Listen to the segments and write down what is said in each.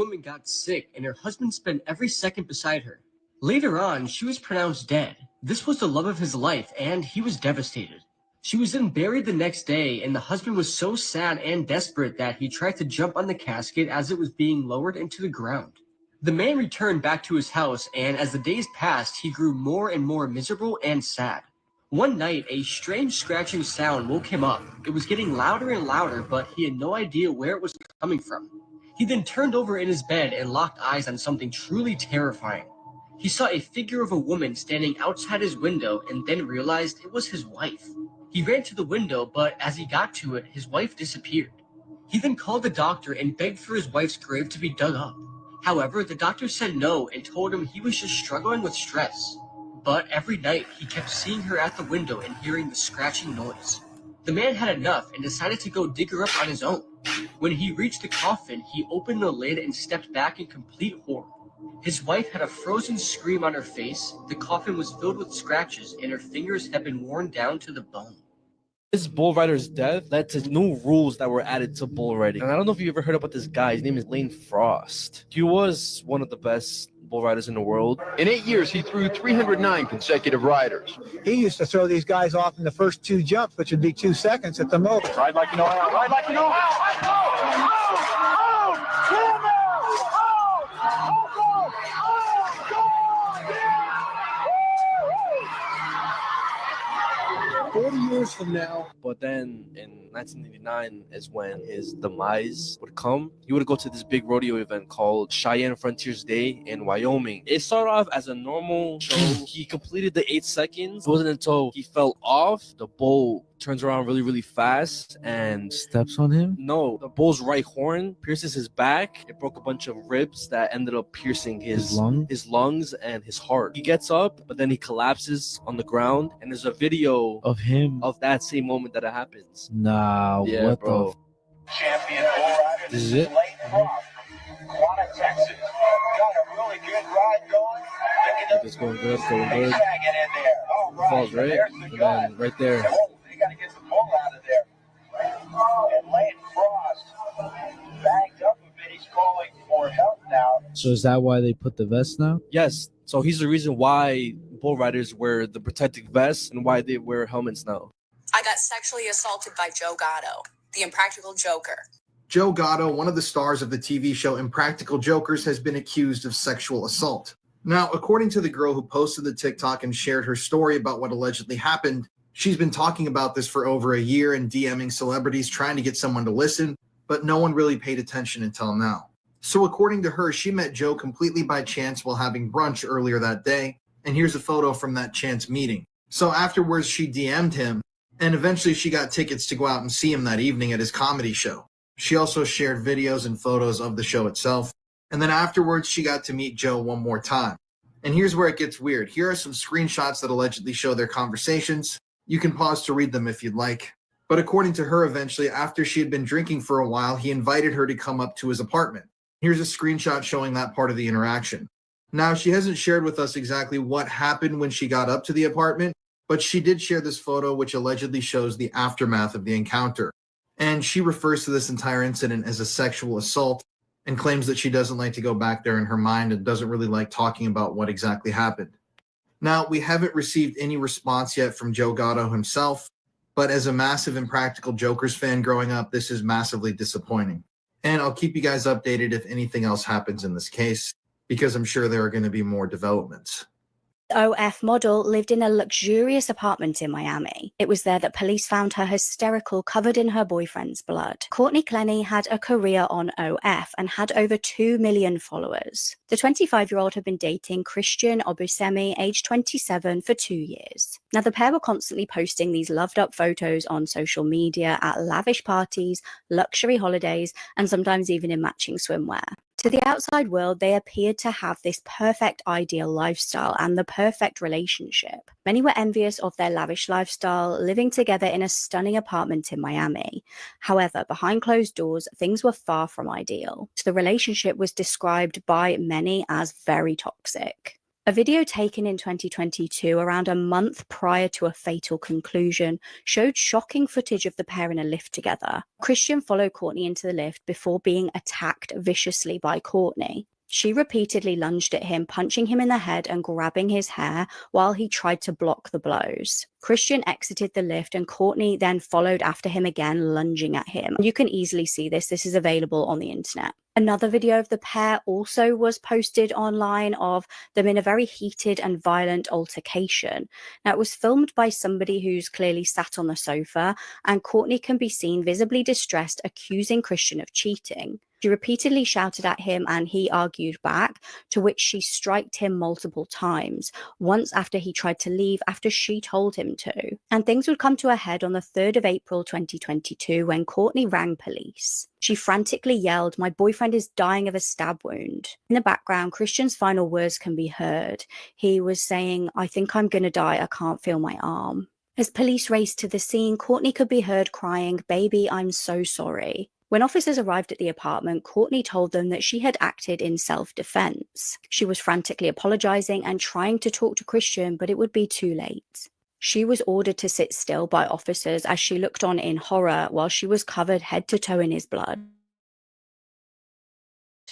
woman got sick and her husband spent every second beside her. Later on, she was pronounced dead. This was the love of his life, and he was devastated. She was then buried the next day, and the husband was so sad and desperate that he tried to jump on the casket as it was being lowered into the ground. The man returned back to his house, and as the days passed, he grew more and more miserable and sad. One night, a strange scratching sound woke him up. It was getting louder and louder, but he had no idea where it was coming from. He then turned over in his bed and locked eyes on something truly terrifying. He saw a figure of a woman standing outside his window and then realized it was his wife. He ran to the window, but as he got to it, his wife disappeared. He then called the doctor and begged for his wife's grave to be dug up. However, the doctor said no and told him he was just struggling with stress. But every night, he kept seeing her at the window and hearing the scratching noise. The man had enough and decided to go dig her up on his own. When he reached the coffin, he opened the lid and stepped back in complete horror. His wife had a frozen scream on her face, the coffin was filled with scratches, and her fingers had been worn down to the bone. This bull rider's death led to new rules that were added to bull riding. And I don't know if you ever heard about this guy. His name is Lane Frost. He was one of the best bull riders in the world. In 8 years, he threw 309 consecutive riders. He used to throw these guys off in the first 2 jumps, which would be 2 seconds at the most. Ride like you know how. Ride like you know how. 40 years from now. But then in 1989 is when his demise would come. He would go to this big rodeo event called Cheyenne Frontiers Day in Wyoming. It started off as a normal show. He completed the 8 seconds. It wasn't until he fell off, the bull turns around really, really fast and steps on him? No, the bull's right horn pierces his back. It broke a bunch of ribs that ended up piercing his lungs and his heart. He gets up, but then he collapses on the ground. And there's a video of him of that same moment that it happens. Nah, yeah, what bro. Champion bull rider. This is it? Lane Frost from Quanah, Texas. Got a really good ride going. It's going good, going good. Tagging in there. All right. Falls right, There's the and gun. then right there. Oh, they got to get the bull out of there. And Lane Frost backed up a bit. He's calling for help now. So is that why they put the vest now? Yes. So he's the reason why bull riders wear the protective vests and why they wear helmets now. I got sexually assaulted by Joe Gatto, the Impractical Joker. Joe Gatto, one of the stars of the TV show Impractical Jokers, has been accused of sexual assault. Now, according to the girl who posted the TikTok and shared her story about what allegedly happened, she's been talking about this for over a year and DMing celebrities trying to get someone to listen, but no one really paid attention until now. So according to her, she met Joe completely by chance while having brunch earlier that day, and here's a photo from that chance meeting. So afterwards, she DM'd him, and eventually she got tickets to go out and see him that evening at his comedy show. She also shared videos and photos of the show itself, and then afterwards she got to meet Joe one more time. And here's where it gets weird. Here are some screenshots that allegedly show their conversations. You can pause to read them if you'd like. But according to her, eventually, after she had been drinking for a while, he invited her to come up to his apartment. Here's a screenshot showing that part of the interaction. Now, she hasn't shared with us exactly what happened when she got up to the apartment, but she did share this photo which allegedly shows the aftermath of the encounter. And she refers to this entire incident as a sexual assault and claims that she doesn't like to go back there in her mind and doesn't really like talking about what exactly happened. Now, we haven't received any response yet from Joe Gatto himself, but as a massive Impractical Jokers fan growing up, this is massively disappointing. And I'll keep you guys updated if anything else happens in this case, because I'm sure there are going to be more developments. OF model lived in a luxurious apartment in Miami. It was there that police found her hysterical, covered in her boyfriend's blood. Courtney Clenny had a career on OF and had over 2 million followers. The 25-year-old had been dating Christian Obusemi, age 27, for 2 years. Now, the pair were constantly posting these loved-up photos on social media at lavish parties, luxury holidays, and sometimes even in matching swimwear. To the outside world, they appeared to have this perfect ideal lifestyle and the perfect relationship. Many were envious of their lavish lifestyle, living together in a stunning apartment in Miami. However, behind closed doors, things were far from ideal. The relationship was described by many as very toxic. A video taken in 2022, around a month prior to a fatal conclusion, showed shocking footage of the pair in a lift together. Christian followed Courtney into the lift before being attacked viciously by Courtney. She repeatedly lunged at him, punching him in the head and grabbing his hair while he tried to block the blows. Christian exited the lift and Courtney then followed after him again, lunging at him. You can easily see this. This is available on the internet. Another video of the pair also was posted online of them in a very heated and violent altercation. Now, it was filmed by somebody who's clearly sat on the sofa, and Courtney can be seen visibly distressed, accusing Christian of cheating. She repeatedly shouted at him and he argued back, to which she striked him multiple times, once after he tried to leave after she told him to. And things would come to a head on the 3rd of April 2022 when Courtney rang police. She frantically yelled, "My boyfriend is dying of a stab wound." In the background, Christian's final words can be heard. He was saying, "I think I'm gonna die, I can't feel my arm." As police raced to the scene, Courtney could be heard crying, "Baby, I'm so sorry." When officers arrived at the apartment, Courtney told them that she had acted in self-defense. She was frantically apologizing and trying to talk to Christian, but it would be too late. She was ordered to sit still by officers as she looked on in horror while she was covered head to toe in his blood.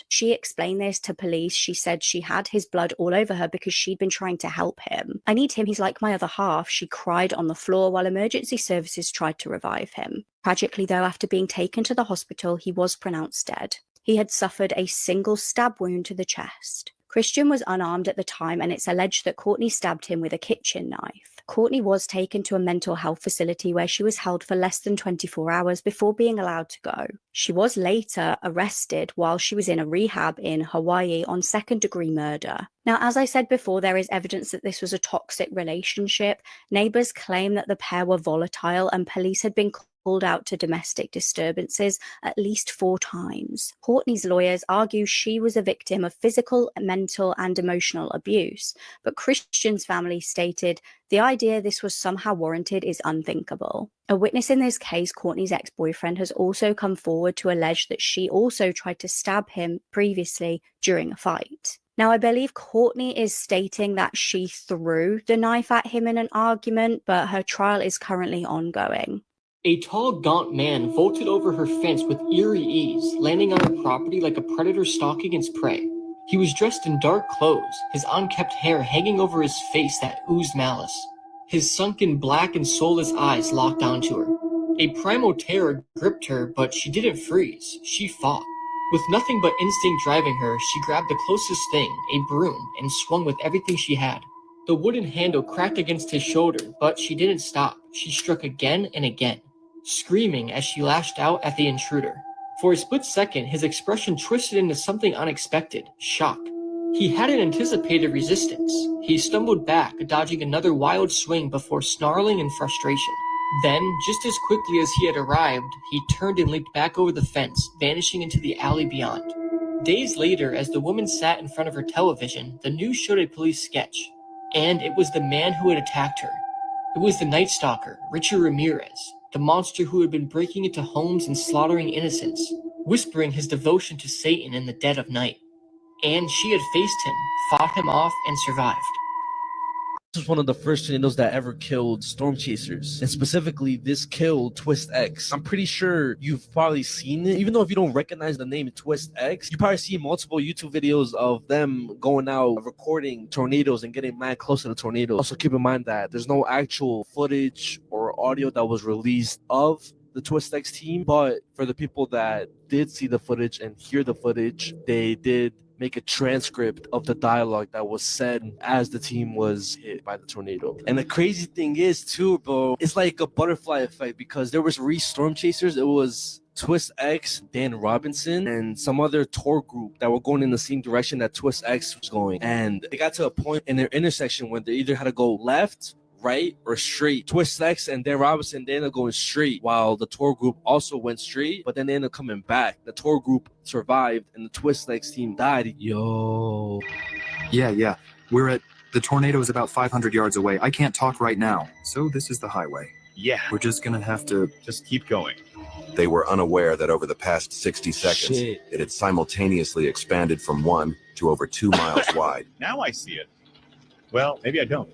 She explained this to police. She said she had his blood all over her because she'd been trying to help him. "I need him, he's like my other half," she cried on the floor while emergency services tried to revive him. Tragically though, after being taken to the hospital, he was pronounced dead. He had suffered a single stab wound to the chest. Christian was unarmed at the time, and it's alleged that Courtney stabbed him with a kitchen knife. Courtney was taken to a mental health facility where she was held for less than 24 hours before being allowed to go. She was later arrested while she was in a rehab in Hawaii on second-degree murder. Now, as I said before, there is evidence that this was a toxic relationship. Neighbors claim that the pair were volatile and police had been called out to domestic disturbances at least 4 times. Courtney's lawyers argue she was a victim of physical, mental, and emotional abuse, but Christian's family stated the idea this was somehow warranted is unthinkable. A witness in this case, Courtney's ex-boyfriend, has also come forward to allege that she also tried to stab him previously during a fight. Now, I believe Courtney is stating that she threw the knife at him in an argument, but her trial is currently ongoing. A tall, gaunt man vaulted over her fence with eerie ease, landing on her property like a predator stalking its prey. He was dressed in dark clothes, his unkempt hair hanging over his face that oozed malice. His sunken black and soulless eyes locked onto her. A primal terror gripped her, but she didn't freeze. She fought. With nothing but instinct driving her, she grabbed the closest thing, a broom, and swung with everything she had. The wooden handle cracked against his shoulder, but she didn't stop. She struck again and again, screaming as she lashed out at the intruder. For a split second, his expression twisted into something unexpected, shock. He hadn't anticipated resistance. He stumbled back, dodging another wild swing before snarling in frustration. Then, just as quickly as he had arrived, he turned and leaped back over the fence, vanishing into the alley beyond. Days later, as the woman sat in front of her television, the news showed a police sketch. And it was the man who had attacked her. It was the Night Stalker, Richard Ramirez, the monster who had been breaking into homes and slaughtering innocents, whispering his devotion to Satan in the dead of night. And she had faced him, fought him off, and survived. This was one of the first tornadoes that ever killed storm chasers, and specifically this killed Twist X. I'm pretty sure you've probably seen it, even though if you don't recognize the name Twist X, you probably see multiple YouTube videos of them going out recording tornadoes and getting mad close to the tornado. Also keep in mind that there's no actual footage or audio that was released of the Twist X team, but for the people that did see the footage and hear the footage, they did make a transcript of the dialogue that was said as the team was hit by the tornado. And the crazy thing is too, bro, it's like a butterfly effect, because there was storm chasers. It was Twist X, Dan Robinson, and some other tour group that were going in the same direction that Twist X was going. And they got to a point in their intersection where they either had to go left, right, or straight. Twist X and Dan Robinson, they ended up going straight, while the tour group also went straight, but then they ended up coming back. The tour group survived, and the Twist X team died. Yo. Yeah. The tornado is about 500 yards away. I can't talk right now. So this is the highway. Yeah. We're just gonna have to just keep going. They were unaware that over the past 60 seconds, it had simultaneously expanded from 1 to over 2 miles wide. Now I see it. Well, maybe I don't.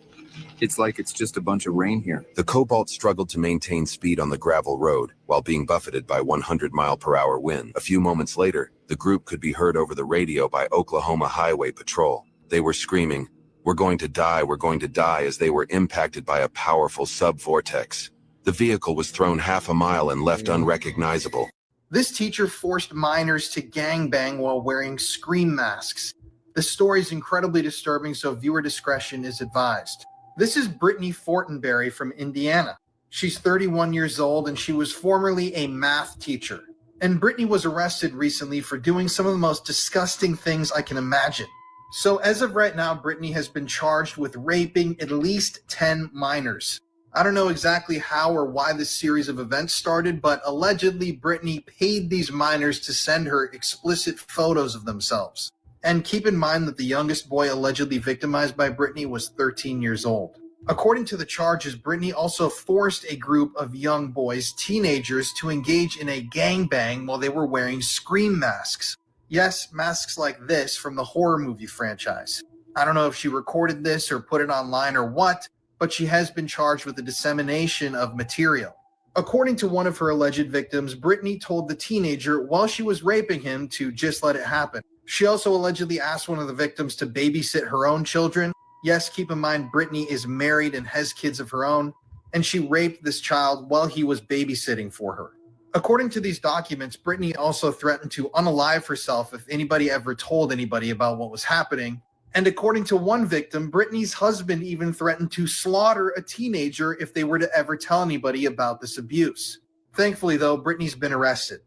It's like it's just a bunch of rain here. The Cobalt struggled to maintain speed on the gravel road while being buffeted by 100-mile-per-hour wind. A few moments later, the group could be heard over the radio by Oklahoma Highway Patrol. They were screaming, we're going to die," as they were impacted by a powerful subvortex. The vehicle was thrown half a mile and left unrecognizable. This teacher forced minors to gangbang while wearing scream masks. The story is incredibly disturbing, so viewer discretion is advised. This is Brittany Fortenberry from Indiana. She's 31 years old and she was formerly a math teacher. And Brittany was arrested recently for doing some of the most disgusting things I can imagine. So as of right now, Brittany has been charged with raping at least 10 minors. I don't know exactly how or why this series of events started, but allegedly Brittany paid these minors to send her explicit photos of themselves. And keep in mind that the youngest boy allegedly victimized by Brittany was 13 years old. According to the charges, Brittany also forced a group of young boys, teenagers, to engage in a gangbang while they were wearing scream masks. Yes, masks like this from the horror movie franchise. I don't know if she recorded this or put it online or what, but she has been charged with the dissemination of material. According to one of her alleged victims, Brittany told the teenager while she was raping him to just let it happen. She also allegedly asked one of the victims to babysit her own children. Yes, keep in mind, Brittany is married and has kids of her own, and she raped this child while he was babysitting for her. According to these documents, Brittany also threatened to unalive herself if anybody ever told anybody about what was happening. And according to one victim, Brittany's husband even threatened to slaughter a teenager if they were to ever tell anybody about this abuse. Thankfully, though, Brittany's been arrested.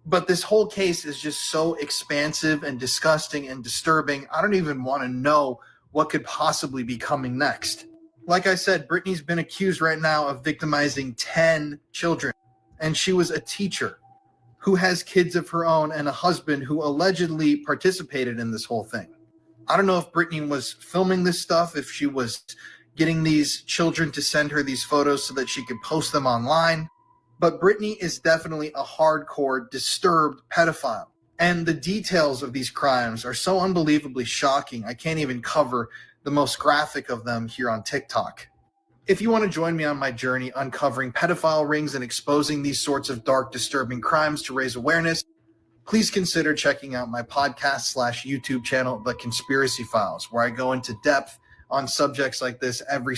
But this whole case is just so expansive and disgusting and disturbing. I don't even want to know what could possibly be coming next. Like I said, Brittany's been accused right now of victimizing 10 children. And she was a teacher who has kids of her own and a husband who allegedly participated in this whole thing. I don't know if Brittany was filming this stuff, if she was getting these children to send her these photos so that she could post them online. But Brittany is definitely a hardcore, disturbed pedophile. And the details of these crimes are so unbelievably shocking, I can't even cover the most graphic of them here on TikTok. If you want to join me on my journey uncovering pedophile rings and exposing these sorts of dark, disturbing crimes to raise awareness, please consider checking out my podcast/YouTube channel, The Conspiracy Files, where I go into depth on subjects like this every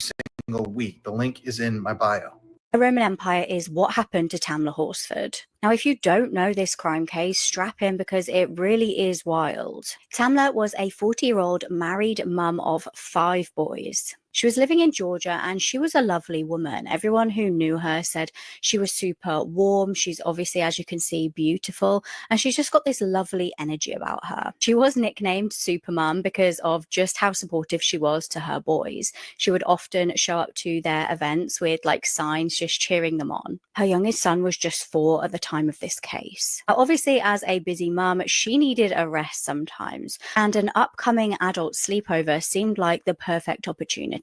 single week. The link is in my bio. The Roman Empire is what happened to Tamla Horsford. Now, if you don't know this crime case, strap in because it really is wild. Tamla was a 40-year-old married mum of 5 boys. She was living in Georgia and she was a lovely woman. Everyone who knew her said she was super warm. She's obviously, as you can see, beautiful. And she's just got this lovely energy about her. She was nicknamed Supermum because of just how supportive she was to her boys. She would often show up to their events with like signs just cheering them on. Her youngest son was just 4 at the time of this case. Now, obviously, as a busy mum, she needed a rest sometimes. And an upcoming adult sleepover seemed like the perfect opportunity.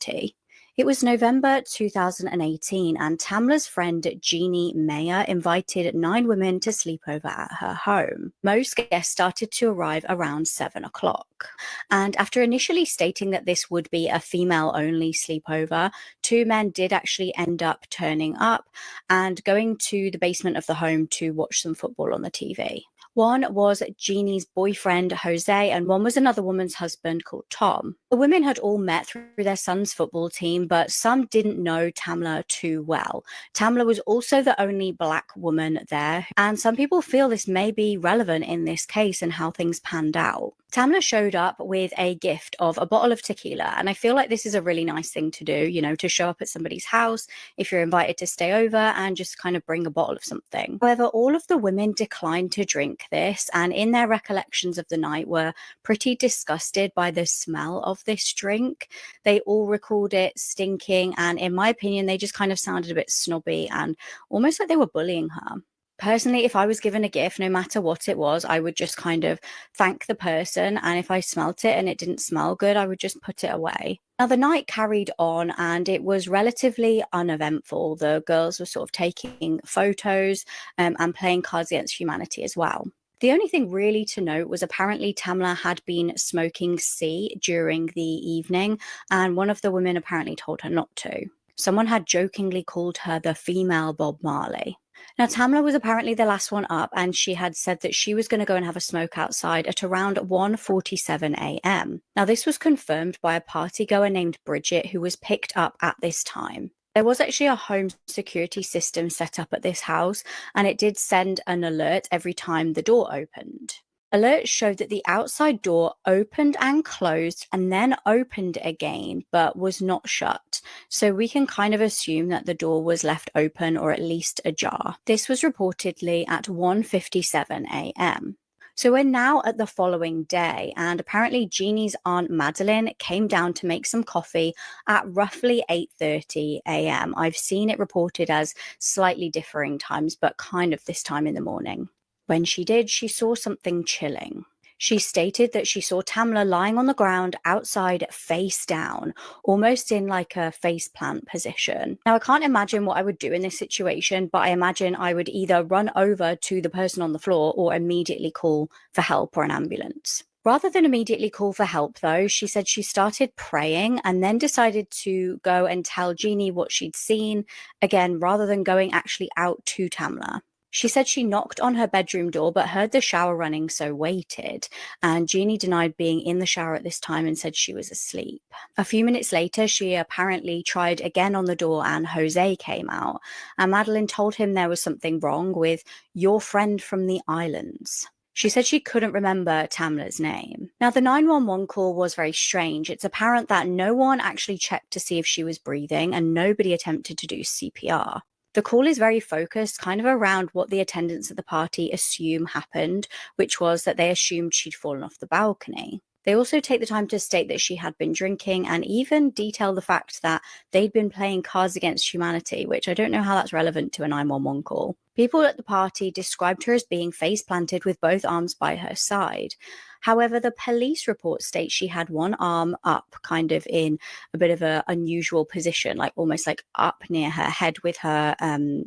It was November 2018 and Tamla's friend Jeannie Mayer invited 9 women to sleep over at her home. Most guests started to arrive around 7 o'clock. And after initially stating that this would be a female-only sleepover, 2 men did actually end up turning up and going to the basement of the home to watch some football on the TV. One was Jeannie's boyfriend, Jose, and one was another woman's husband called Tom. The women had all met through their son's football team, but some didn't know Tamla too well. Tamla was also the only Black woman there, and some people feel this may be relevant in this case and how things panned out. Tamla showed up with a gift of a bottle of tequila, and I feel like this is a really nice thing to do, you know, to show up at somebody's house if you're invited to stay over and just kind of bring a bottle of something. However, all of the women declined to drink this, and in their recollections of the night were pretty disgusted by the smell of this drink. They all recalled it stinking, and in my opinion, they just kind of sounded a bit snobby and almost like they were bullying her. Personally, if I was given a gift, no matter what it was, I would just kind of thank the person. And if I smelt it and it didn't smell good, I would just put it away. Now, the night carried on and it was relatively uneventful. The girls were sort of taking photos and playing Cards Against Humanity as well. The only thing really to note was apparently Tamla had been smoking C during the evening, and one of the women apparently told her not to. Someone had jokingly called her the female Bob Marley. Now, Tamla was apparently the last one up, and she had said that she was going to go and have a smoke outside at around 1:47 a.m. Now, this was confirmed by a partygoer named Bridget, who was picked up at this time. There was actually a home security system set up at this house, and it did send an alert every time the door opened. Alerts showed that the outside door opened and closed and then opened again, but was not shut. So we can kind of assume that the door was left open or at least ajar. This was reportedly at 1:57 a.m. So we're now at the following day, and apparently Jeannie's aunt Madeline came down to make some coffee at roughly 8:30 a.m. I've seen it reported as slightly differing times, but kind of this time in the morning. When she did, she saw something chilling. She stated that she saw Tamla lying on the ground outside face down, almost in like a faceplant position. Now, I can't imagine what I would do in this situation, but I imagine I would either run over to the person on the floor or immediately call for help or an ambulance. Rather than immediately call for help, though, she said she started praying and then decided to go and tell Jeannie what she'd seen, again, rather than going actually out to Tamla. She said she knocked on her bedroom door but heard the shower running, so waited, and Jeannie denied being in the shower at this time and said she was asleep. A few minutes later, she apparently tried again on the door and Jose came out, and Madeline told him there was something wrong with your friend from the islands. She said she couldn't remember Tamla's name. Now, the 911 call was very strange. It's apparent that no one actually checked to see if she was breathing and nobody attempted to do CPR. The call is very focused kind of around what the attendants at the party assume happened, which was that they assumed she'd fallen off the balcony. They also take the time to state that she had been drinking and even detail the fact that they'd been playing Cards Against Humanity, which I don't know how that's relevant to a 911 call. People at the party described her as being face planted with both arms by her side. However, the police report states she had one arm up, kind of in a bit of an unusual position, like almost like up near her head with her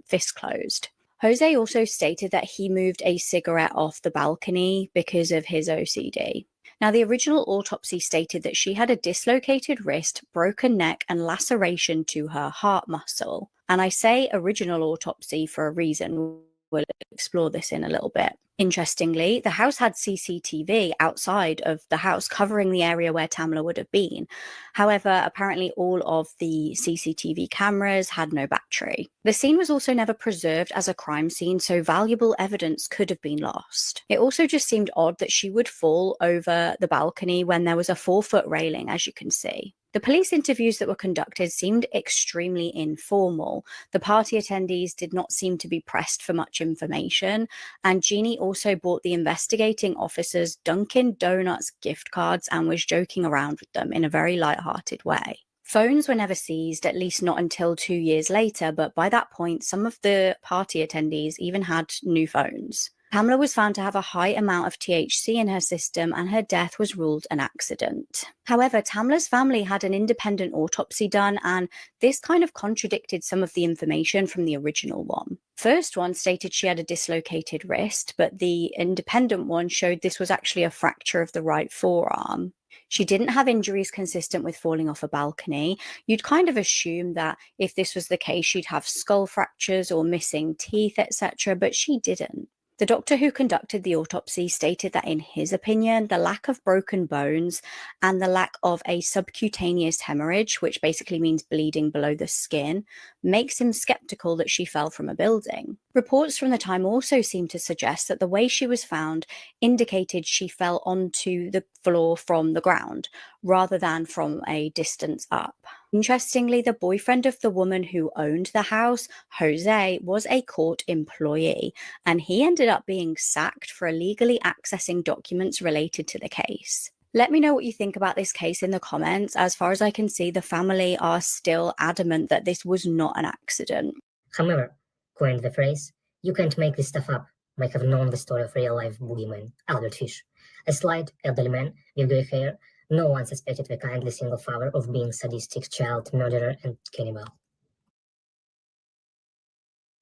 fist closed. Jose also stated that he moved a cigarette off the balcony because of his OCD. Now, the original autopsy stated that she had a dislocated wrist, broken neck, and laceration to her heart muscle. And I say original autopsy for a reason. We'll explore this in a little bit. Interestingly, the house had CCTV outside of the house covering the area where Tamla would have been. However, apparently all of the CCTV cameras had no battery. The scene was also never preserved as a crime scene, so valuable evidence could have been lost. It also just seemed odd that she would fall over the balcony when there was a 4-foot railing, as you can see. The police interviews that were conducted seemed extremely informal. The party attendees did not seem to be pressed for much information, and Jeannie also bought the investigating officers Dunkin' Donuts gift cards and was joking around with them in a very light-hearted way. Phones were never seized, at least not until 2 years later, but by that point, some of the party attendees even had new phones. Tamla was found to have a high amount of THC in her system, and her death was ruled an accident. However, Tamla's family had an independent autopsy done, and this kind of contradicted some of the information from the original one. First one stated she had a dislocated wrist, but the independent one showed this was actually a fracture of the right forearm. She didn't have injuries consistent with falling off a balcony. You'd kind of assume that if this was the case, she'd have skull fractures or missing teeth, etc., but she didn't. The doctor who conducted the autopsy stated that in his opinion, the lack of broken bones and the lack of a subcutaneous hemorrhage, which basically means bleeding below the skin, makes him skeptical that she fell from a building. Reports from the time also seem to suggest that the way she was found indicated she fell onto the floor from the ground, rather than from a distance up. Interestingly, the boyfriend of the woman who owned the house, Jose, was a court employee, and he ended up being sacked for illegally accessing documents related to the case. Let me know what you think about this case in the comments. As far as I can see, the family are still adamant that this was not an accident. However, according to the phrase, you can't make this stuff up, might have known the story of real-life boogeyman, Albert Fish. A slight, elderly man with grey hair, no one suspected the kindly single father of being sadistic child murderer and cannibal.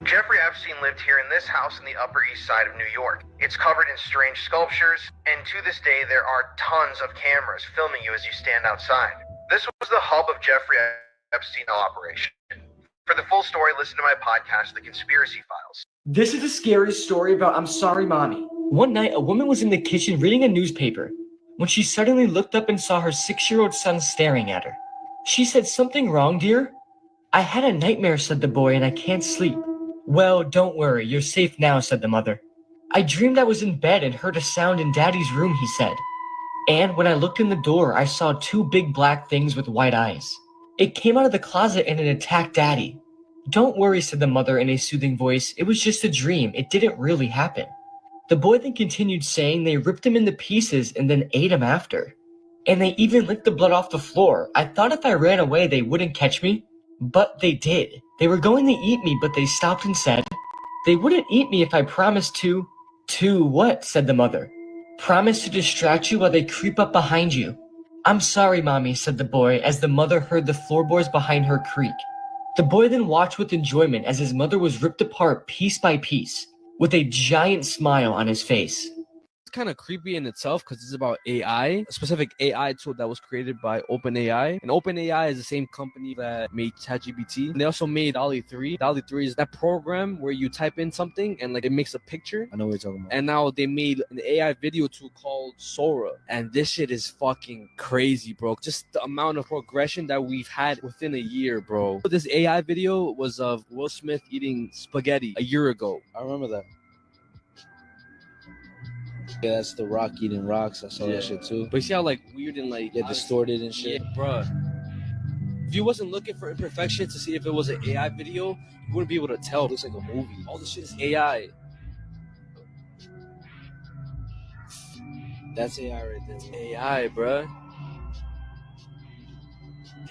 Jeffrey Epstein lived here in this house in the Upper East Side of New York. It's covered in strange sculptures, and to this day there are tons of cameras filming you as you stand outside. This was the hub of Jeffrey Epstein operation. For the full story, listen to my podcast, The Conspiracy Files. This is a scary story about I'm Sorry Mommy. One night, a woman was in the kitchen reading a newspaper when she suddenly looked up and saw her 6-year-old son staring at her. She said, "Something wrong, dear?" "I had a nightmare," said the boy, "and I can't sleep." "Well, don't worry, you're safe now," said the mother. "I dreamed I was in bed and heard a sound in Daddy's room," he said. "And when I looked in the door, I saw 2 big black things with white eyes. It came out of the closet and it attacked Daddy." "Don't worry," said the mother in a soothing voice. "It was just a dream. It didn't really happen." The boy then continued saying they ripped him into pieces and then ate him after. "And they even licked the blood off the floor. I thought if I ran away, they wouldn't catch me. But they did. They were going to eat me, but they stopped and said, they wouldn't eat me if I promised to." "To what?" said the mother. "Promise to distract you while they creep up behind you." "I'm sorry, Mommy," said the boy as the mother heard the floorboards behind her creak. The boy then watched with enjoyment as his mother was ripped apart piece by piece, with a giant smile on his face. It's kind of creepy in itself because it's about AI, a specific AI tool that was created by OpenAI. And OpenAI is the same company that made ChatGPT. And they also made DALL-E 3. DALL-E 3 is that program where you type in something and like it makes a picture. I know what you're talking about. And now they made an AI video tool called Sora. And this shit is fucking crazy, bro. Just the amount of progression that we've had within a year, bro. This AI video was of Will Smith eating spaghetti a year ago. I remember that. Yeah, that's The Rock eating rocks. I saw that shit too. But you see how like weird and like distorted and shit. Yeah, bro. If you wasn't looking for imperfection to see if it was an AI video, you wouldn't be able to tell. It looks like a movie. All this shit is AI. That's AI right there. It's AI, bro.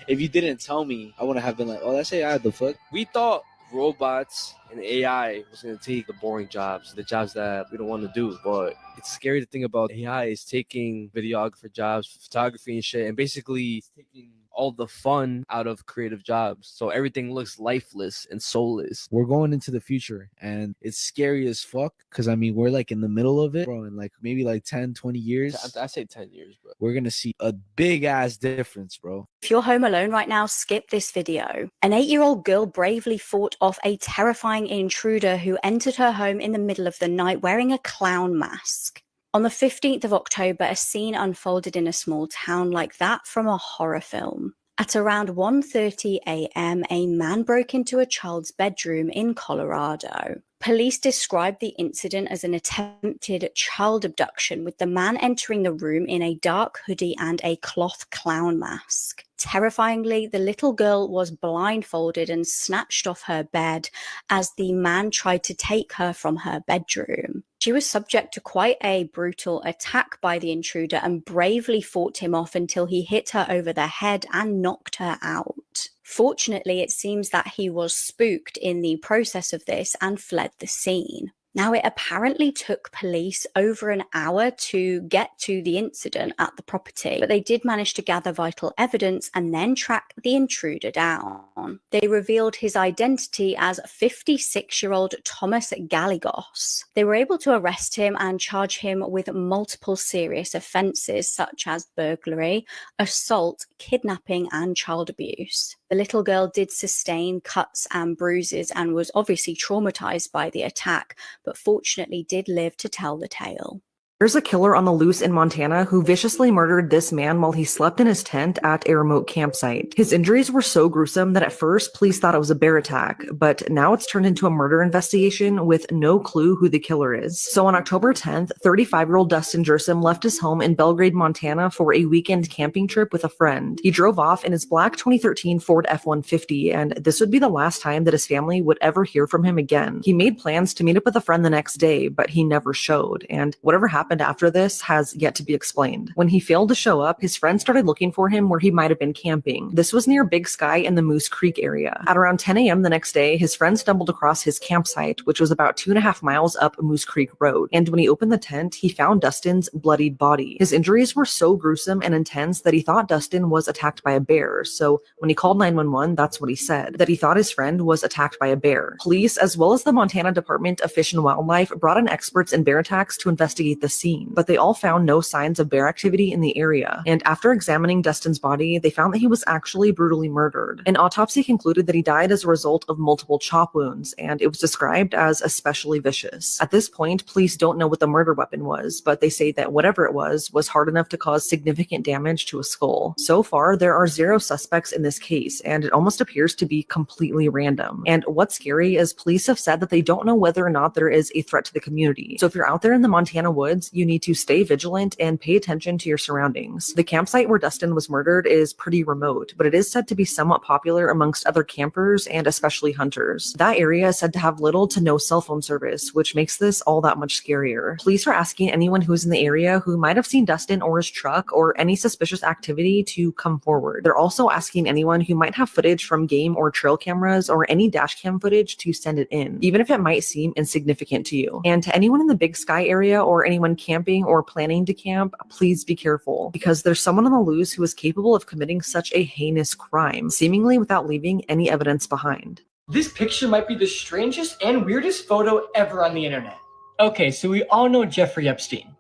If you didn't tell me, I wouldn't have been like, "Oh, that's AI." The fuck? We thought robots and AI was going to take the boring jobs, the jobs that we don't want to do. But it's scary to think about AI is taking videographer jobs, photography and shit, and basically taking all the fun out of creative jobs. So everything looks lifeless and soulless. We're going into the future and it's scary as fuck because I mean we're like in the middle of it, bro. In like maybe like 10-20 years, I say 10 years, bro. We're gonna see a big ass difference, bro. If you're home alone right now, skip this video. An 8-year-old girl bravely fought off a terrifying intruder who entered her home in the middle of the night wearing a clown mask. On the 15th of October, a scene unfolded in a small town like that from a horror film. At around 1:30 a.m., a man broke into a child's bedroom in Colorado. Police described the incident as an attempted child abduction, with the man entering the room in a dark hoodie and a cloth clown mask. Terrifyingly, the little girl was blindfolded and snatched off her bed as the man tried to take her from her bedroom. She was subject to quite a brutal attack by the intruder and bravely fought him off until he hit her over the head and knocked her out. Fortunately, it seems that he was spooked in the process of this and fled the scene. Now, it apparently took police over an hour to get to the incident at the property, but they did manage to gather vital evidence and then track the intruder down. They revealed his identity as 56-year-old Thomas Gallegos. They were able to arrest him and charge him with multiple serious offenses such as burglary, assault, kidnapping, and child abuse. The little girl did sustain cuts and bruises and was obviously traumatized by the attack, but fortunately did live to tell the tale. There's a killer on the loose in Montana who viciously murdered this man while he slept in his tent at a remote campsite. His injuries were so gruesome that at first police thought it was a bear attack, but now it's turned into a murder investigation with no clue who the killer is. So on October 10th, 35-year-old Dustin Jersom left his home in Belgrade, Montana for a weekend camping trip with a friend. He drove off in his black 2013 Ford F-150, and this would be the last time that his family would ever hear from him again. He made plans to meet up with a friend the next day, but he never showed, and whatever happened happened after this has yet to be explained. When he failed to show up, his friends started looking for him where he might have been camping. This was near Big Sky in the Moose Creek area. At around 10 a.m. the next day, his friends stumbled across his campsite, which was about 2.5 miles up Moose Creek Road. And when he opened the tent, he found Dustin's bloodied body. His injuries were so gruesome and intense that he thought Dustin was attacked by a bear. So when he called 911, that's what he said, that he thought his friend was attacked by a bear. Police, as well as the Montana Department of Fish and Wildlife, brought in experts in bear attacks to investigate the scene, but they all found no signs of bear activity in the area. And after examining Dustin's body, they found that he was actually brutally murdered. An autopsy concluded that he died as a result of multiple chop wounds, and it was described as especially vicious. At this point, police don't know what the murder weapon was, but they say that whatever it was hard enough to cause significant damage to a skull. So far, there are 0 suspects in this case, and it almost appears to be completely random. And what's scary is police have said that they don't know whether or not there is a threat to the community. So if you're out there in the Montana woods, you need to stay vigilant and pay attention to your surroundings. The campsite where Dustin was murdered is pretty remote, but it is said to be somewhat popular amongst other campers and especially hunters. That area is said to have little to no cell phone service, which makes this all that much scarier. Police are asking anyone who is in the area who might have seen Dustin or his truck or any suspicious activity to come forward. They're also asking anyone who might have footage from game or trail cameras or any dash cam footage to send it in, even if it might seem insignificant to you. And to anyone in the Big Sky area or anyone camping or planning to camp, please be careful, because there's someone on the loose who is capable of committing such a heinous crime, seemingly without leaving any evidence behind. This picture might be the strangest and weirdest photo ever on the internet. Okay, so we all know Jeffrey Epstein.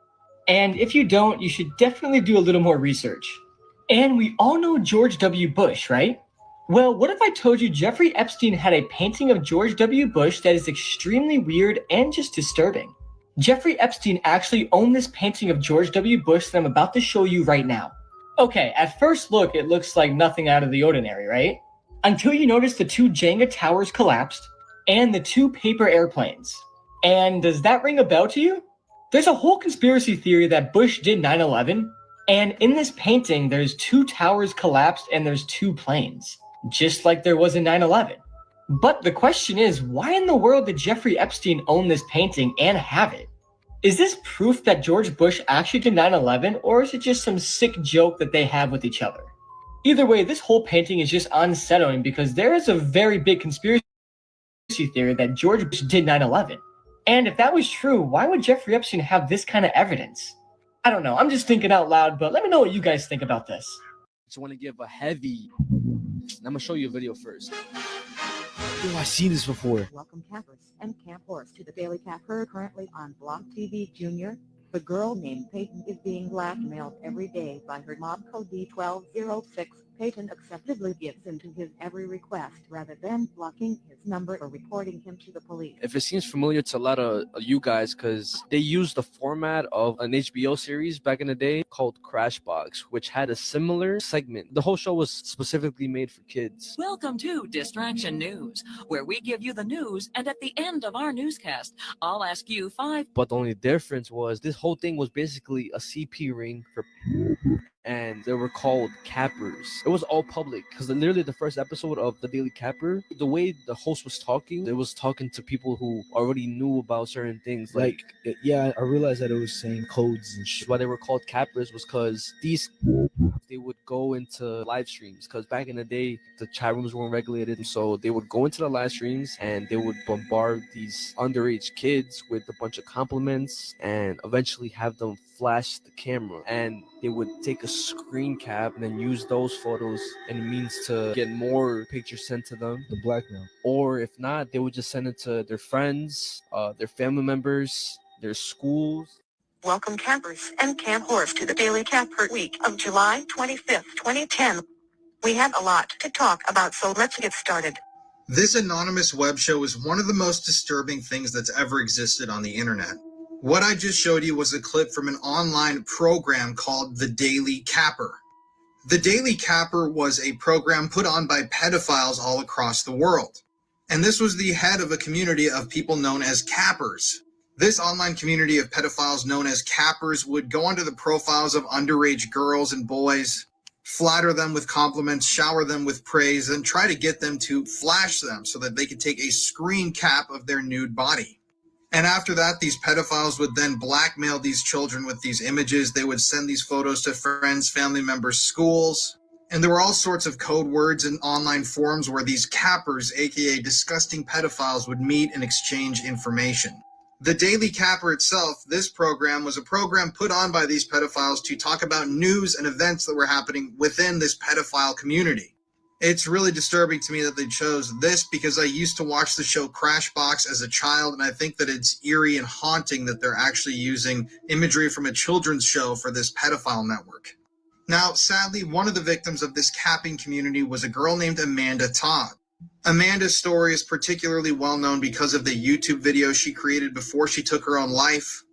And if you don't, you should definitely do a little more research. And we all know George W. Bush, right? Well, what if I told you Jeffrey Epstein had a painting of George W. Bush that is extremely weird and just disturbing? Jeffrey Epstein actually owned this painting of George W. Bush that I'm about to show you right now. Okay, at first look, it looks like nothing out of the ordinary, right? Until you notice the 2 Jenga towers collapsed and the 2 paper airplanes. And does that ring a bell to you? There's a whole conspiracy theory that Bush did 9/11, and in this painting, there's 2 towers collapsed and there's 2 planes, just like there was in 9/11. But the question is, why in the world did Jeffrey Epstein own this painting and have it? Is this proof that George Bush actually did 9/11, or is it just some sick joke that they have with each other? Either way, this whole painting is just unsettling because there is a very big conspiracy theory that George Bush did 9/11. And if that was true, why would Jeffrey Epstein have this kind of evidence? I don't know, I'm just thinking out loud, but let me know what you guys think about this. Just want to give a heavy... I'm going to show you a video first. Yo, I've seen this before. Welcome campers and campers to the Daily Capper, currently on Block TV Junior. The girl named Peyton is being blackmailed every day by her mob code D1206. Peyton acceptably gives in to his every request rather than blocking his number or reporting him to the police. If it seems familiar to a lot of you guys, because they used the format of an HBO series back in the day called Crashbox, which had a similar segment. The whole show was specifically made for kids. Welcome to Distraction News, where we give you the news, and at the end of our newscast, I'll ask you 5... But the only difference was this whole thing was basically a CP ring for... and they were called cappers. It was all public because literally the first episode of the Daily Capper, the way the host was talking, it was talking to people who already knew about certain things. Like yeah, I realized that it was saying codes and shit. Why they were called cappers was because they would go into live streams, because back in the day the chat rooms weren't regulated, so they would go into the live streams and they would bombard these underage kids with a bunch of compliments and eventually have them flash the camera, and they would take a screen cap and then use those photos and means to get more pictures sent to them. The blackmail. Or if not, they would just send it to their friends, their family members, their schools. Welcome campers and campers to the Daily Capper week of July 25th, 2010. We have a lot to talk about, so let's get started. This anonymous web show is one of the most disturbing things that's ever existed on the internet. What I just showed you was a clip from an online program called The Daily Capper. The Daily Capper was a program put on by pedophiles all across the world. And this was the head of a community of people known as cappers. This online community of pedophiles known as cappers would go onto the profiles of underage girls and boys, flatter them with compliments, shower them with praise, and try to get them to flash them so that they could take a screen cap of their nude body. And after that, these pedophiles would then blackmail these children with these images. They would send these photos to friends, family members, schools. And there were all sorts of code words and online forums where these cappers, aka disgusting pedophiles, would meet and exchange information. The Daily Capper itself, this program, was a program put on by these pedophiles to talk about news and events that were happening within this pedophile community. It's really disturbing to me that they chose this because I used to watch the show Crashbox as a child, and I think that it's eerie and haunting that they're actually using imagery from a children's show for this pedophile network. Now, sadly, one of the victims of this capping community was a girl named Amanda Todd. Amanda's story is particularly well known because of the YouTube video she created before she took her own life.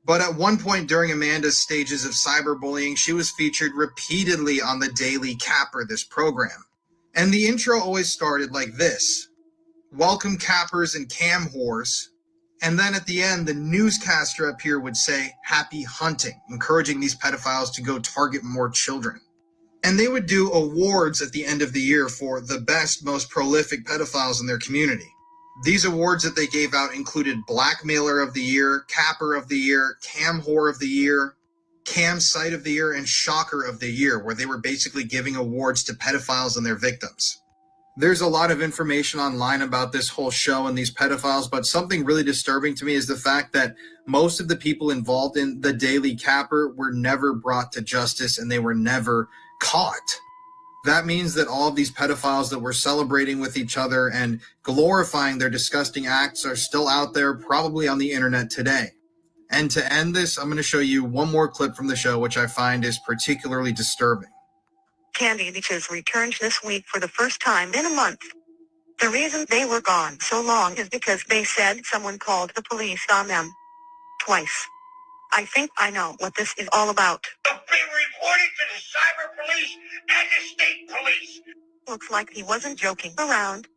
But at one point during Amanda's stages of cyberbullying, she was featured repeatedly on the Daily Capper, this program. And the intro always started like this: "Welcome cappers and cam whores." And then at the end, the newscaster up here would say, "Happy hunting," encouraging these pedophiles to go target more children. And they would do awards at the end of the year for the best, most prolific pedophiles in their community. These awards that they gave out included Blackmailer of the Year, Capper of the Year, Cam Whore of the Year, Cam Site of the Year, and Shocker of the Year, where they were basically giving awards to pedophiles and their victims. There's a lot of information online about this whole show and these pedophiles, but something really disturbing to me is the fact that most of the people involved in the Daily Capper were never brought to justice and they were never caught. That means that all of these pedophiles that were celebrating with each other and glorifying their disgusting acts are still out there, probably on the internet today. And to end this, I'm going to show you one more clip from the show, which I find is particularly disturbing. Candy Beaches returned this week for the first time in a month. The reason they were gone so long is because they said someone called the police on them. Twice. I think I know what this is all about. Be reported to the cyber police and the state police. Looks like he wasn't joking around.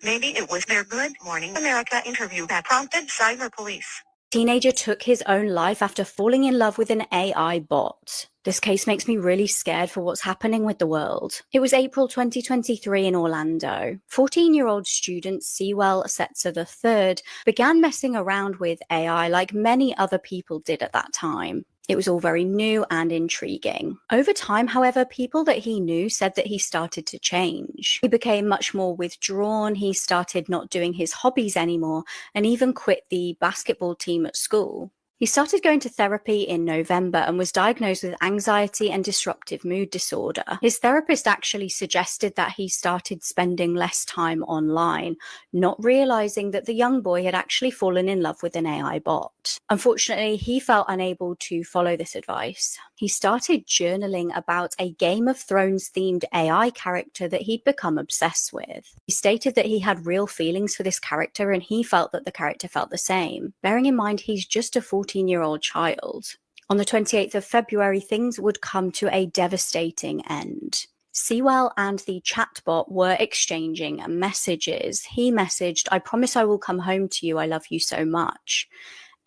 Maybe it was their Good Morning America interview that prompted cyber police. Teenager took his own life after falling in love with an AI bot. This case makes me really scared for what's happening with the world. It was April 2023 in Orlando. 14-year-old student Sewell Setzer III began messing around with AI like many other people did at that time. It was all very new and intriguing. Over time, however, people that he knew said that he started to change. He became much more withdrawn, he started not doing his hobbies anymore, and even quit the basketball team at school. He started going to therapy in November and was diagnosed with anxiety and disruptive mood disorder. His therapist actually suggested that he started spending less time online, not realizing that the young boy had actually fallen in love with an AI bot. Unfortunately, he felt unable to follow this advice. He started journaling about a Game of Thrones themed AI character that he'd become obsessed with. He stated that he had real feelings for this character and he felt that the character felt the same. Bearing in mind he's just a 14-year-old child. On the 28th of February, things would come to a devastating end. Sewell and the chatbot were exchanging messages. He messaged, "I promise I will come home to you. I love you so much."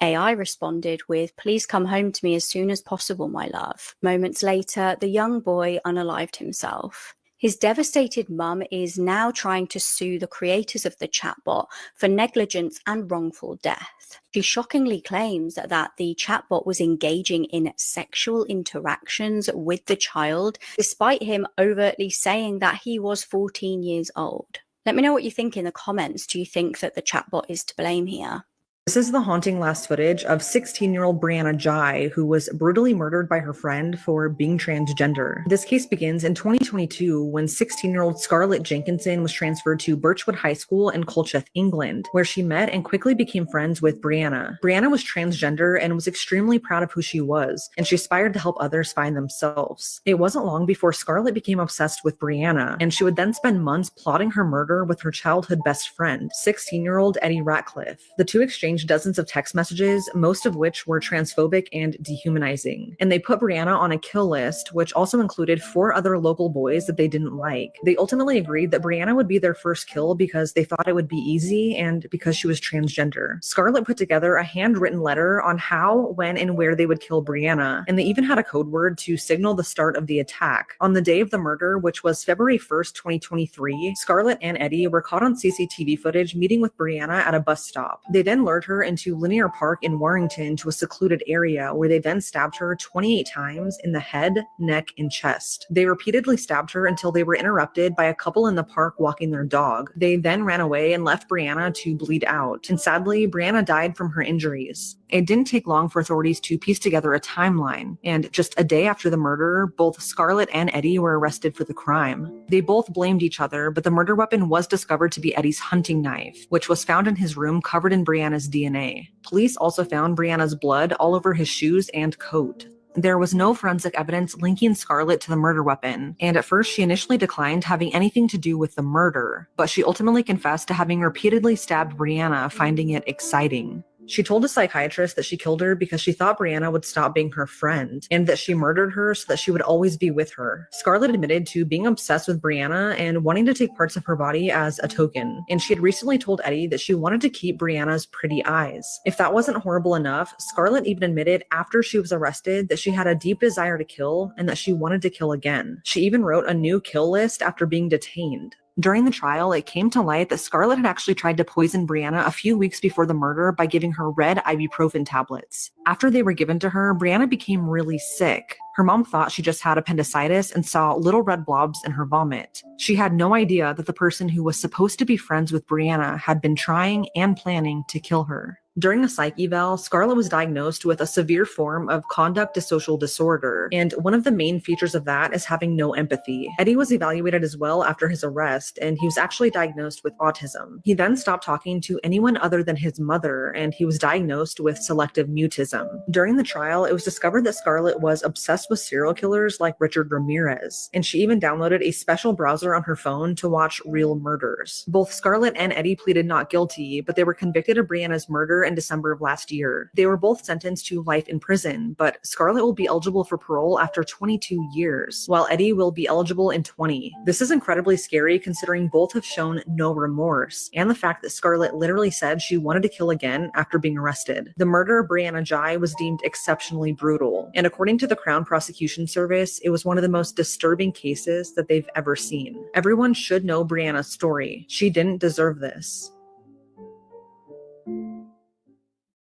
AI responded with, "Please come home to me as soon as possible, my love." Moments later, the young boy unalived himself. His devastated mum is now trying to sue the creators of the chatbot for negligence and wrongful death. She shockingly claims that the chatbot was engaging in sexual interactions with the child, despite him overtly saying that he was 14 years old. Let me know what you think in the comments. Do you think that the chatbot is to blame here? This is the haunting last footage of 16-year-old Brianna Jai, who was brutally murdered by her friend for being transgender. This case begins in 2022 when 16-year-old Scarlett Jenkinson was transferred to Birchwood High School in Colchester, England, where she met and quickly became friends with Brianna. Brianna was transgender and was extremely proud of who she was, and she aspired to help others find themselves. It wasn't long before Scarlett became obsessed with Brianna, and she would then spend months plotting her murder with her childhood best friend, 16-year-old Eddie Ratcliffe. The two exchanged dozens of text messages, most of which were transphobic and dehumanizing. And they put Brianna on a kill list, which also included 4 other local boys that they didn't like. They ultimately agreed that Brianna would be their first kill because they thought it would be easy and because she was transgender. Scarlett put together a handwritten letter on how, when, and where they would kill Brianna, and they even had a code word to signal the start of the attack. On the day of the murder, which was February 1st, 2023, Scarlett and Eddie were caught on CCTV footage meeting with Brianna at a bus stop. They then lured her into Linear Park in Warrington to a secluded area where they then stabbed her 28 times in the head, neck, and chest. They repeatedly stabbed her until they were interrupted by a couple in the park walking their dog. They then ran away and left Brianna to bleed out. And sadly, Brianna died from her injuries. It didn't take long for authorities to piece together a timeline, and just a day after the murder, both Scarlett and Eddie were arrested for the crime. They both blamed each other, but the murder weapon was discovered to be Eddie's hunting knife, which was found in his room covered in Brianna's DNA. Police also found Brianna's blood all over his shoes and coat. There was no forensic evidence linking Scarlett to the murder weapon, and at first she initially declined having anything to do with the murder, but she ultimately confessed to having repeatedly stabbed Brianna, finding it exciting. She told a psychiatrist that she killed her because she thought Brianna would stop being her friend, and that she murdered her so that she would always be with her. Scarlett admitted to being obsessed with Brianna and wanting to take parts of her body as a token, and she had recently told Eddie that she wanted to keep Brianna's pretty eyes. If that wasn't horrible enough, Scarlett even admitted after she was arrested that she had a deep desire to kill and that she wanted to kill again. She even wrote a new kill list after being detained. During the trial, it came to light that Scarlett had actually tried to poison Brianna a few weeks before the murder by giving her red ibuprofen tablets. After they were given to her, Brianna became really sick. Her mom thought she just had appendicitis and saw little red blobs in her vomit. She had no idea that the person who was supposed to be friends with Brianna had been trying and planning to kill her. During a psych eval, Scarlett was diagnosed with a severe form of conduct dissocial disorder, and one of the main features of that is having no empathy. Eddie was evaluated as well after his arrest, and he was actually diagnosed with autism. He then stopped talking to anyone other than his mother, and he was diagnosed with selective mutism. During the trial, it was discovered that Scarlett was obsessed with serial killers like Richard Ramirez, and she even downloaded a special browser on her phone to watch real murders. Both Scarlett and Eddie pleaded not guilty, but they were convicted of Brianna's murder in December of last year. They were both sentenced to life in prison, but Scarlett will be eligible for parole after 22 years, while Eddie will be eligible in 20. This is incredibly scary considering both have shown no remorse, and the fact that Scarlett literally said she wanted to kill again after being arrested. The murder of Brianna Ghey was deemed exceptionally brutal, and according to the Crown Prosecution Service, it was one of the most disturbing cases that they've ever seen. Everyone should know Brianna's story. She didn't deserve this.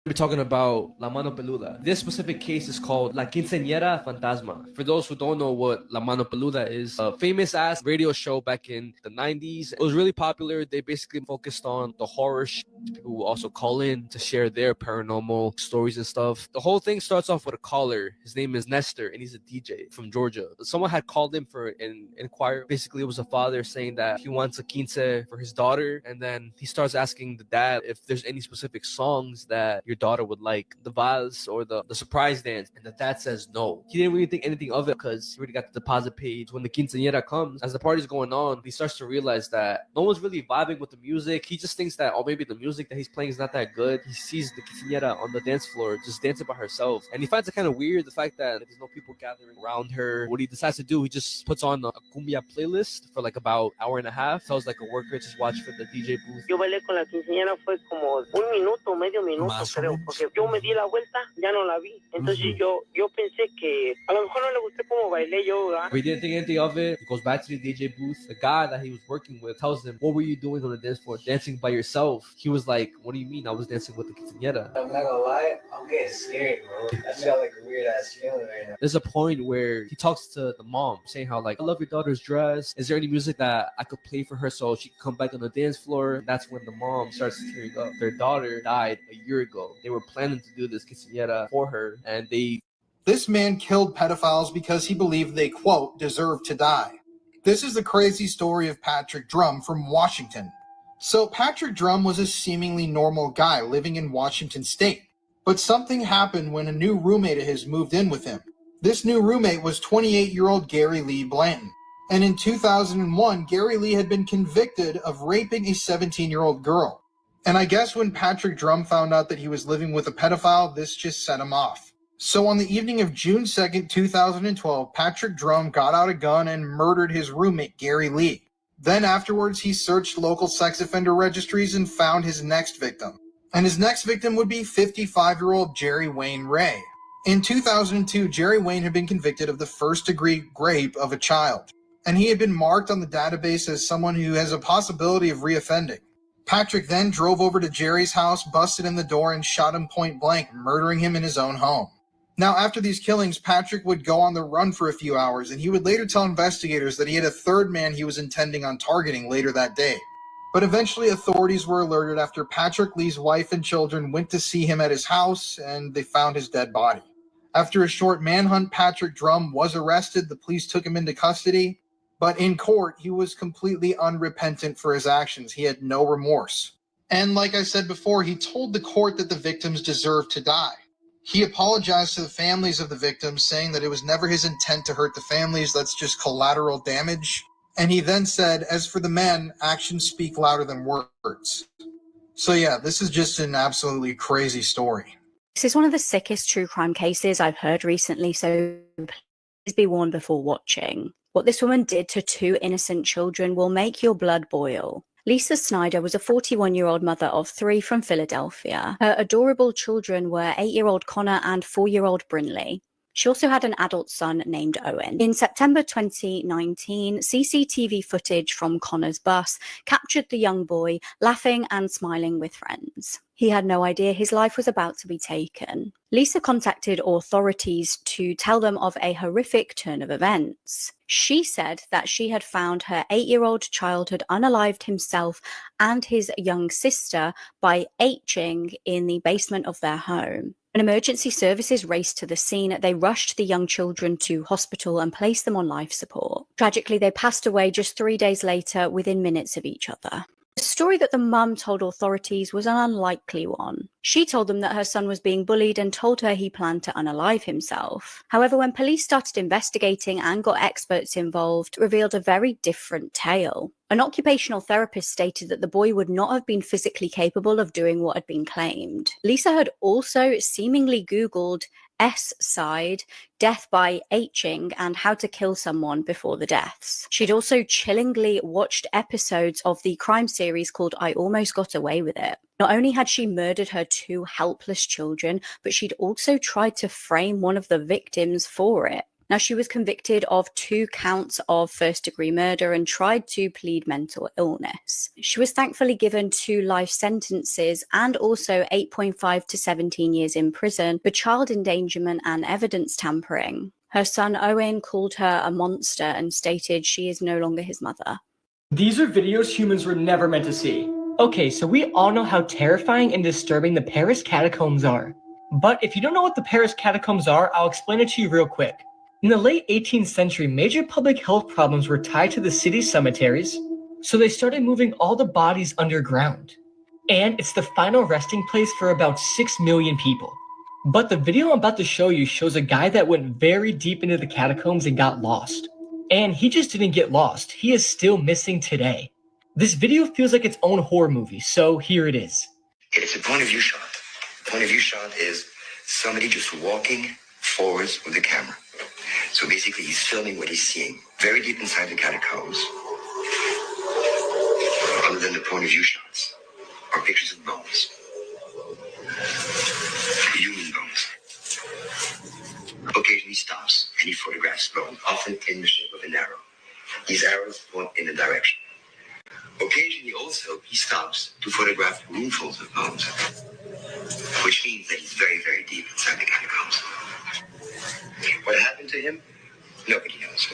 We're talking about La Mano Peluda. This specific case is called La Quinceañera Fantasma. For those who don't know what La Mano Peluda is, a famous ass radio show back in the 90s. It was really popular. They basically focused on the horror people who also call in to share their paranormal stories and stuff. The whole thing starts off with a caller. His name is Nestor, and he's a DJ from Georgia. Someone had called him for an inquiry. Basically, it was a father saying that he wants a quince for his daughter, and then he starts asking the dad if there's any specific songs that your daughter would like, the vals or the surprise dance, and the dad says no. He didn't really think anything of it because he already got the deposit page. When the quinceañera comes, as the party's going on, he starts to realize that no one's really vibing with the music. He just thinks that, oh, maybe the music that he's playing is not that good. He sees the quinceañera on the dance floor just dancing by herself, and he finds it kind of weird, the fact that there's no people gathering around her. What he decides to do, he just puts on a cumbia playlist for like about an hour and a half, tells like a worker just watch for the DJ booth. Yo bailé con la quinceañera fue como un minuto, medio minuto, creo, porque yo me di la vuelta, ya no la vi. Entonces yo pensé que a lo mejor no le gusté como bailé yo, ¿verdad? He didn't think anything of it. He goes back to the DJ booth. The guy that he was working with tells him, what were you doing on the dance floor? Dancing by yourself? He was like, what do you mean? I was dancing with the quinceañera. I'm not gonna lie, I'm getting scared, bro. I feel like a weird ass feeling right now. There's a point where he talks to the mom, saying how like, I love your daughter's dress. Is there any music that I could play for her so she can come back on the dance floor? And that's when the mom starts tearing up. Their daughter died a year ago. They were planning to do this quinceañera for her, and This man killed pedophiles because he believed they, quote, deserved to die. This is the crazy story of Patrick Drum from Washington. So Patrick Drum was a seemingly normal guy living in Washington state. But something happened when a new roommate of his moved in with him. This new roommate was 28-year-old Gary Lee Blanton. And in 2001, Gary Lee had been convicted of raping a 17-year-old girl. And I guess when Patrick Drum found out that he was living with a pedophile, this just set him off. So on the evening of June 2nd, 2012, Patrick Drum got out a gun and murdered his roommate, Gary Lee. Then afterwards, he searched local sex offender registries and found his next victim. And his next victim would be 55-year-old Jerry Wayne Ray. In 2002, Jerry Wayne had been convicted of the first-degree rape of a child, and he had been marked on the database as someone who has a possibility of reoffending. Patrick then drove over to Jerry's house, busted in the door, and shot him point blank, murdering him in his own home. Now, after these killings, Patrick would go on the run for a few hours, and he would later tell investigators that he had a third man he was intending on targeting later that day. But eventually, authorities were alerted after Patrick Lee's wife and children went to see him at his house, and they found his dead body. After a short manhunt, Patrick Drum was arrested. The police took him into custody, but in court, he was completely unrepentant for his actions. He had no remorse. And like I said before, he told the court that the victims deserved to die. He apologized to the families of the victims, saying that it was never his intent to hurt the families. That's just collateral damage. And he then said, as for the men, actions speak louder than words. So yeah, this is just an absolutely crazy story. This is one of the sickest true crime cases I've heard recently, so please be warned before watching. What this woman did to 2 innocent children will make your blood boil. Lisa Snyder was a 41-year-old mother of 3 from Philadelphia. Her adorable children were 8-year-old Connor and 4-year-old Brinley. She also had an adult son named Owen. In September 2019, CCTV footage from Connor's bus captured the young boy laughing and smiling with friends. He had no idea his life was about to be taken. Lisa contacted authorities to tell them of a horrific turn of events. She said that she had found her 8-year-old child had unalived himself and his young sister by Hing in the basement of their home. When emergency services raced to the scene, they rushed the young children to hospital and placed them on life support. Tragically, they passed away just 3 days later within minutes of each other. The story that the mum told authorities was an unlikely one. She told them that her son was being bullied and told her he planned to unalive himself. However, when police started investigating and got experts involved, it revealed a very different tale. An occupational therapist stated that the boy would not have been physically capable of doing what had been claimed. Lisa had also seemingly Googled S-side, death by Hing, and how to kill someone before the deaths. She'd also chillingly watched episodes of the crime series called I Almost Got Away with It. Not only had she murdered her 2 helpless children, but she'd also tried to frame one of the victims for it. Now, she was convicted of 2 counts of first-degree murder and tried to plead mental illness. She was thankfully given 2 life sentences and also 8.5 to 17 years in prison for child endangerment and evidence tampering. Her son Owen called her a monster and stated she is no longer his mother. These are videos humans were never meant to see. Okay, so we all know how terrifying and disturbing the Paris catacombs are. But if you don't know what the Paris catacombs are, I'll explain it to you real quick. In the late 18th century, major public health problems were tied to the city's cemeteries, so they started moving all the bodies underground. And it's the final resting place for about 6 million people. But the video I'm about to show you shows a guy that went very deep into the catacombs and got lost. And he just didn't get lost, he is still missing today. This video feels like its own horror movie, so here it is. It's a point of view shot. The point of view shot is somebody just walking forwards with the camera. So basically he's filming what he's seeing very deep inside the catacombs. Other than the point of view shots are pictures of bones. Human bones. Occasionally stops and he photographs bones, often in the shape of an arrow. These arrows point in a direction. Occasionally also he stops to photograph roomfuls of bones, which means that he's very, very deep inside the catacombs. What happened to him? Nobody knows.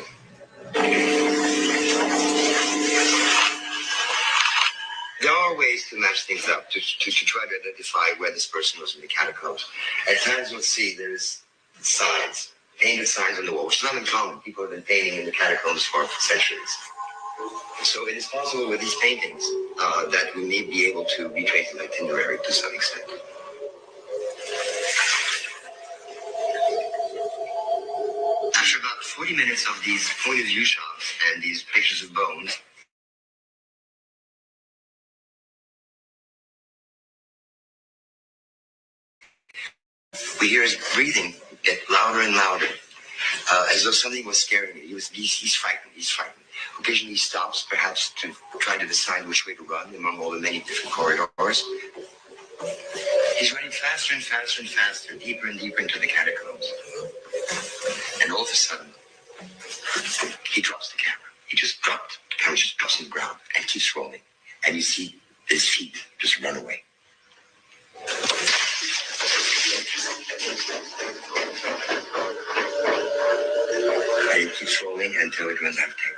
There are ways to match things up, to try to identify where this person was in the catacombs. At times you'll see there's signs, painted signs on the wall, which is not uncommon. People have been painting in the catacombs for centuries. So it is possible with these paintings that we may be able to retrace an itinerary to some extent. After about 40 minutes of these point of view shots and these pictures of bones, we hear his breathing get louder and louder, as though something was scaring him. He's frightened. He's frightened. Occasionally he stops, perhaps to try to decide which way to run among all the many different corridors. He's running faster and faster and faster, deeper and deeper into the catacombs. And all of a sudden, he drops the camera. He just dropped. The camera just drops on the ground and keeps rolling. And you see his feet just run away. I keep scrolling until it runs out of time.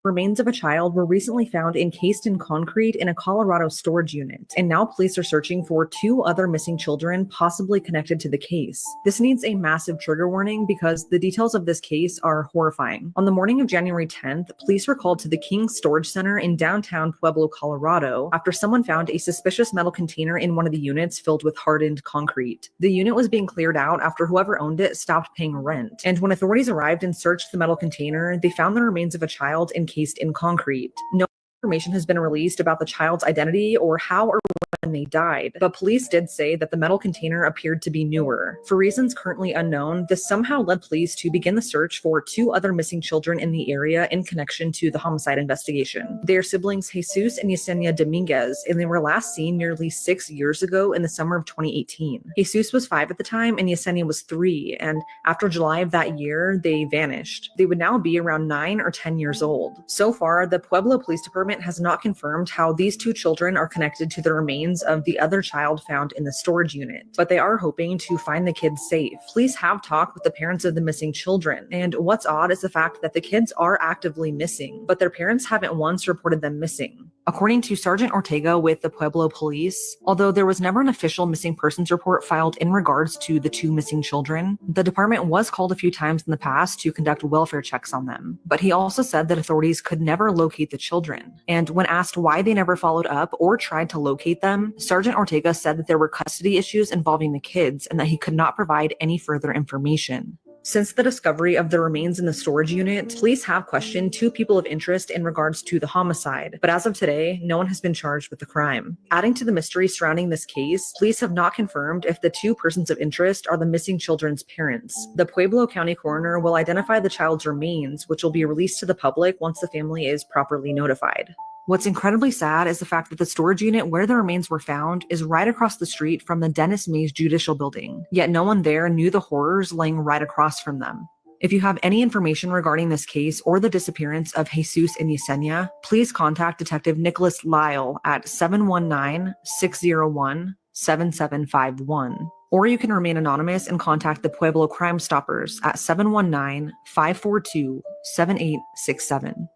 Remains of a child were recently found encased in concrete in a Colorado storage unit, and now police are searching for 2 other missing children possibly connected to the case. This needs a massive trigger warning because the details of this case are horrifying. On the morning of January 10th, police were called to the King Storage Center in downtown Pueblo, Colorado, after someone found a suspicious metal container in one of the units filled with hardened concrete. The unit was being cleared out after whoever owned it stopped paying rent, and when authorities arrived and searched the metal container, they found the remains of a child encased in concrete. No information has been released about the child's identity or how or when they died, but police did say that the metal container appeared to be newer. For reasons currently unknown, this somehow led police to begin the search for 2 other missing children in the area in connection to the homicide investigation. They are siblings Jesus and Yesenia Dominguez, and they were last seen nearly 6 years ago in the summer of 2018. Jesus was 5 at the time, and Yesenia was 3, and after July of that year, they vanished. They would now be around 9 or 10 years old. So far, the Pueblo Police Department has not confirmed how these 2 children are connected to the remains of the other child found in the storage unit, but they are hoping to find the kids safe. Police have talked with the parents of the missing children, and what's odd is the fact that the kids are actively missing, but their parents haven't once reported them missing. According to Sergeant Ortega with the Pueblo Police, although there was never an official missing persons report filed in regards to the 2 missing children, the department was called a few times in the past to conduct welfare checks on them. But he also said that authorities could never locate the children. And when asked why they never followed up or tried to locate them, Sergeant Ortega said that there were custody issues involving the kids and that he could not provide any further information. Since the discovery of the remains in the storage unit, police have questioned 2 people of interest in regards to the homicide, but as of today, no one has been charged with the crime. Adding to the mystery surrounding this case, police have not confirmed if the 2 persons of interest are the missing children's parents. The Pueblo County coroner will identify the child's remains, which will be released to the public once the family is properly notified. What's incredibly sad is the fact that the storage unit where the remains were found is right across the street from the Dennis Mays Judicial Building, yet no one there knew the horrors laying right across from them. If you have any information regarding this case or the disappearance of Jesus and Yesenia, please contact Detective Nicholas Lyle at 719-601-7751. Or you can remain anonymous and contact the Pueblo Crime Stoppers at 719-542-7867.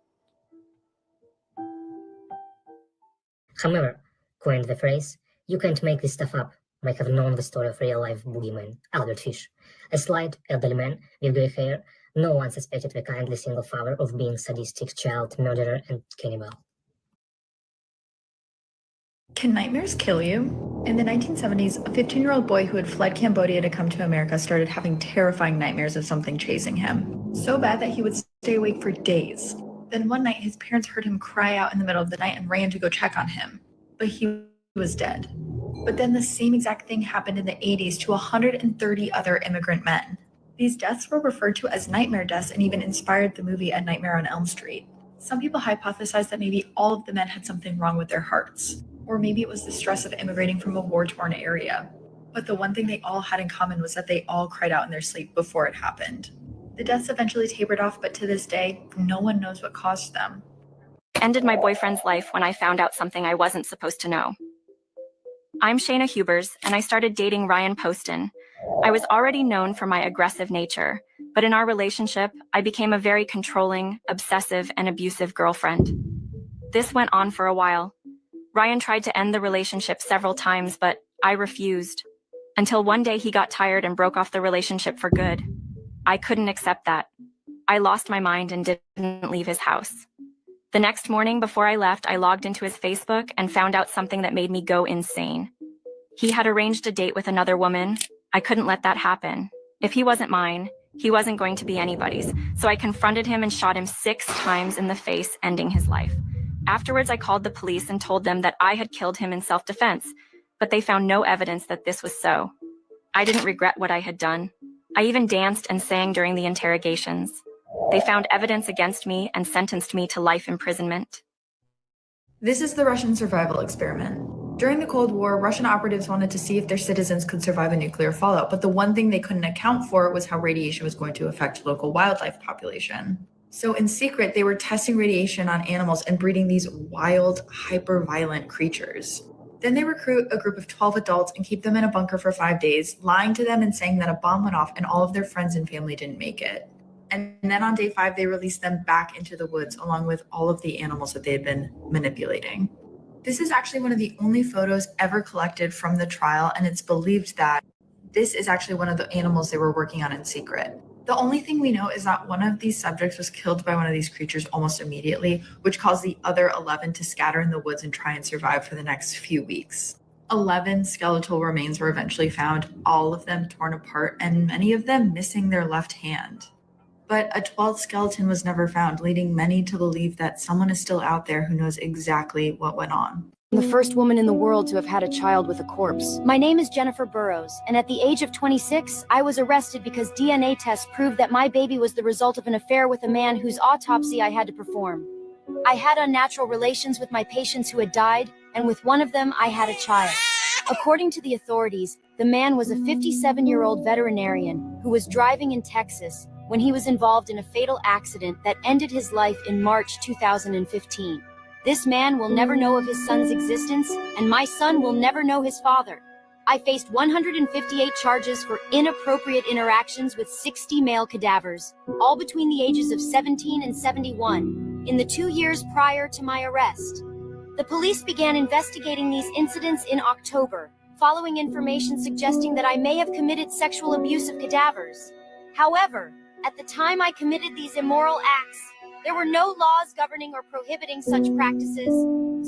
However, coined the phrase, "You can't make this stuff up," might have known the story of real-life boogeyman Albert Fish, a slight, elderly man with gray hair. No one suspected the kindly single father of being sadistic child murderer and cannibal. Can nightmares kill you? In the 1970s, a 15-year-old boy who had fled Cambodia to come to America started having terrifying nightmares of something chasing him. So bad that he would stay awake for days. Then one night, his parents heard him cry out in the middle of the night and ran to go check on him. But he was dead. But then the same exact thing happened in the 80s to 130 other immigrant men. These deaths were referred to as nightmare deaths and even inspired the movie A Nightmare on Elm Street. Some people hypothesized that maybe all of the men had something wrong with their hearts. Or maybe it was the stress of immigrating from a war-torn area. But the one thing they all had in common was that they all cried out in their sleep before it happened. The deaths eventually tapered off, but to this day, no one knows what caused them. Ended my boyfriend's life when I found out something I wasn't supposed to know. I'm Shayna Hubers, and I started dating Ryan Poston. I was already known for my aggressive nature, but in our relationship, I became a very controlling, obsessive, and abusive girlfriend. This went on for a while. Ryan tried to end the relationship several times, but I refused. Until one day he got tired and broke off the relationship for good. I couldn't accept that. I lost my mind and didn't leave his house. The next morning before I left, I logged into his Facebook and found out something that made me go insane. He had arranged a date with another woman. I couldn't let that happen. If he wasn't mine, he wasn't going to be anybody's. So I confronted him and shot him 6 times in the face, ending his life. Afterwards, I called the police and told them that I had killed him in self-defense, but they found no evidence that this was so. I didn't regret what I had done. I even danced and sang during the interrogations. They found evidence against me and sentenced me to life imprisonment. This is the Russian survival experiment. During the Cold War, Russian operatives wanted to see if their citizens could survive a nuclear fallout, but the one thing they couldn't account for was how radiation was going to affect local wildlife population. So in secret, they were testing radiation on animals and breeding these wild, hyper-violent creatures. Then they recruit a group of 12 adults and keep them in a bunker for 5 days, lying to them and saying that a bomb went off and all of their friends and family didn't make it. And then on day 5, they released them back into the woods along with all of the animals that they had been manipulating. This is actually one of the only photos ever collected from the trial, and it's believed that this is actually one of the animals they were working on in secret. The only thing we know is that one of these subjects was killed by one of these creatures almost immediately, which caused the other 11 to scatter in the woods and try and survive for the next few weeks. 11 skeletal remains were eventually found, all of them torn apart, and many of them missing their left hand. But a 12th skeleton was never found, leading many to believe that someone is still out there who knows exactly what went on. I'm the first woman in the world to have had a child with a corpse. My name is Jennifer Burrows, and at the age of 26, I was arrested because DNA tests proved that my baby was the result of an affair with a man whose autopsy I had to perform. I had unnatural relations with my patients who had died, and with one of them, I had a child. According to the authorities, the man was a 57-year-old veterinarian who was driving in Texas when he was involved in a fatal accident that ended his life in March 2015. This man will never know of his son's existence, and my son will never know his father. I faced 158 charges for inappropriate interactions with 60 male cadavers, all between the ages of 17 and 71, in the 2 years prior to my arrest. The police began investigating these incidents in October, following information suggesting that I may have committed sexual abuse of cadavers. However, at the time I committed these immoral acts, there were no laws governing or prohibiting such practices,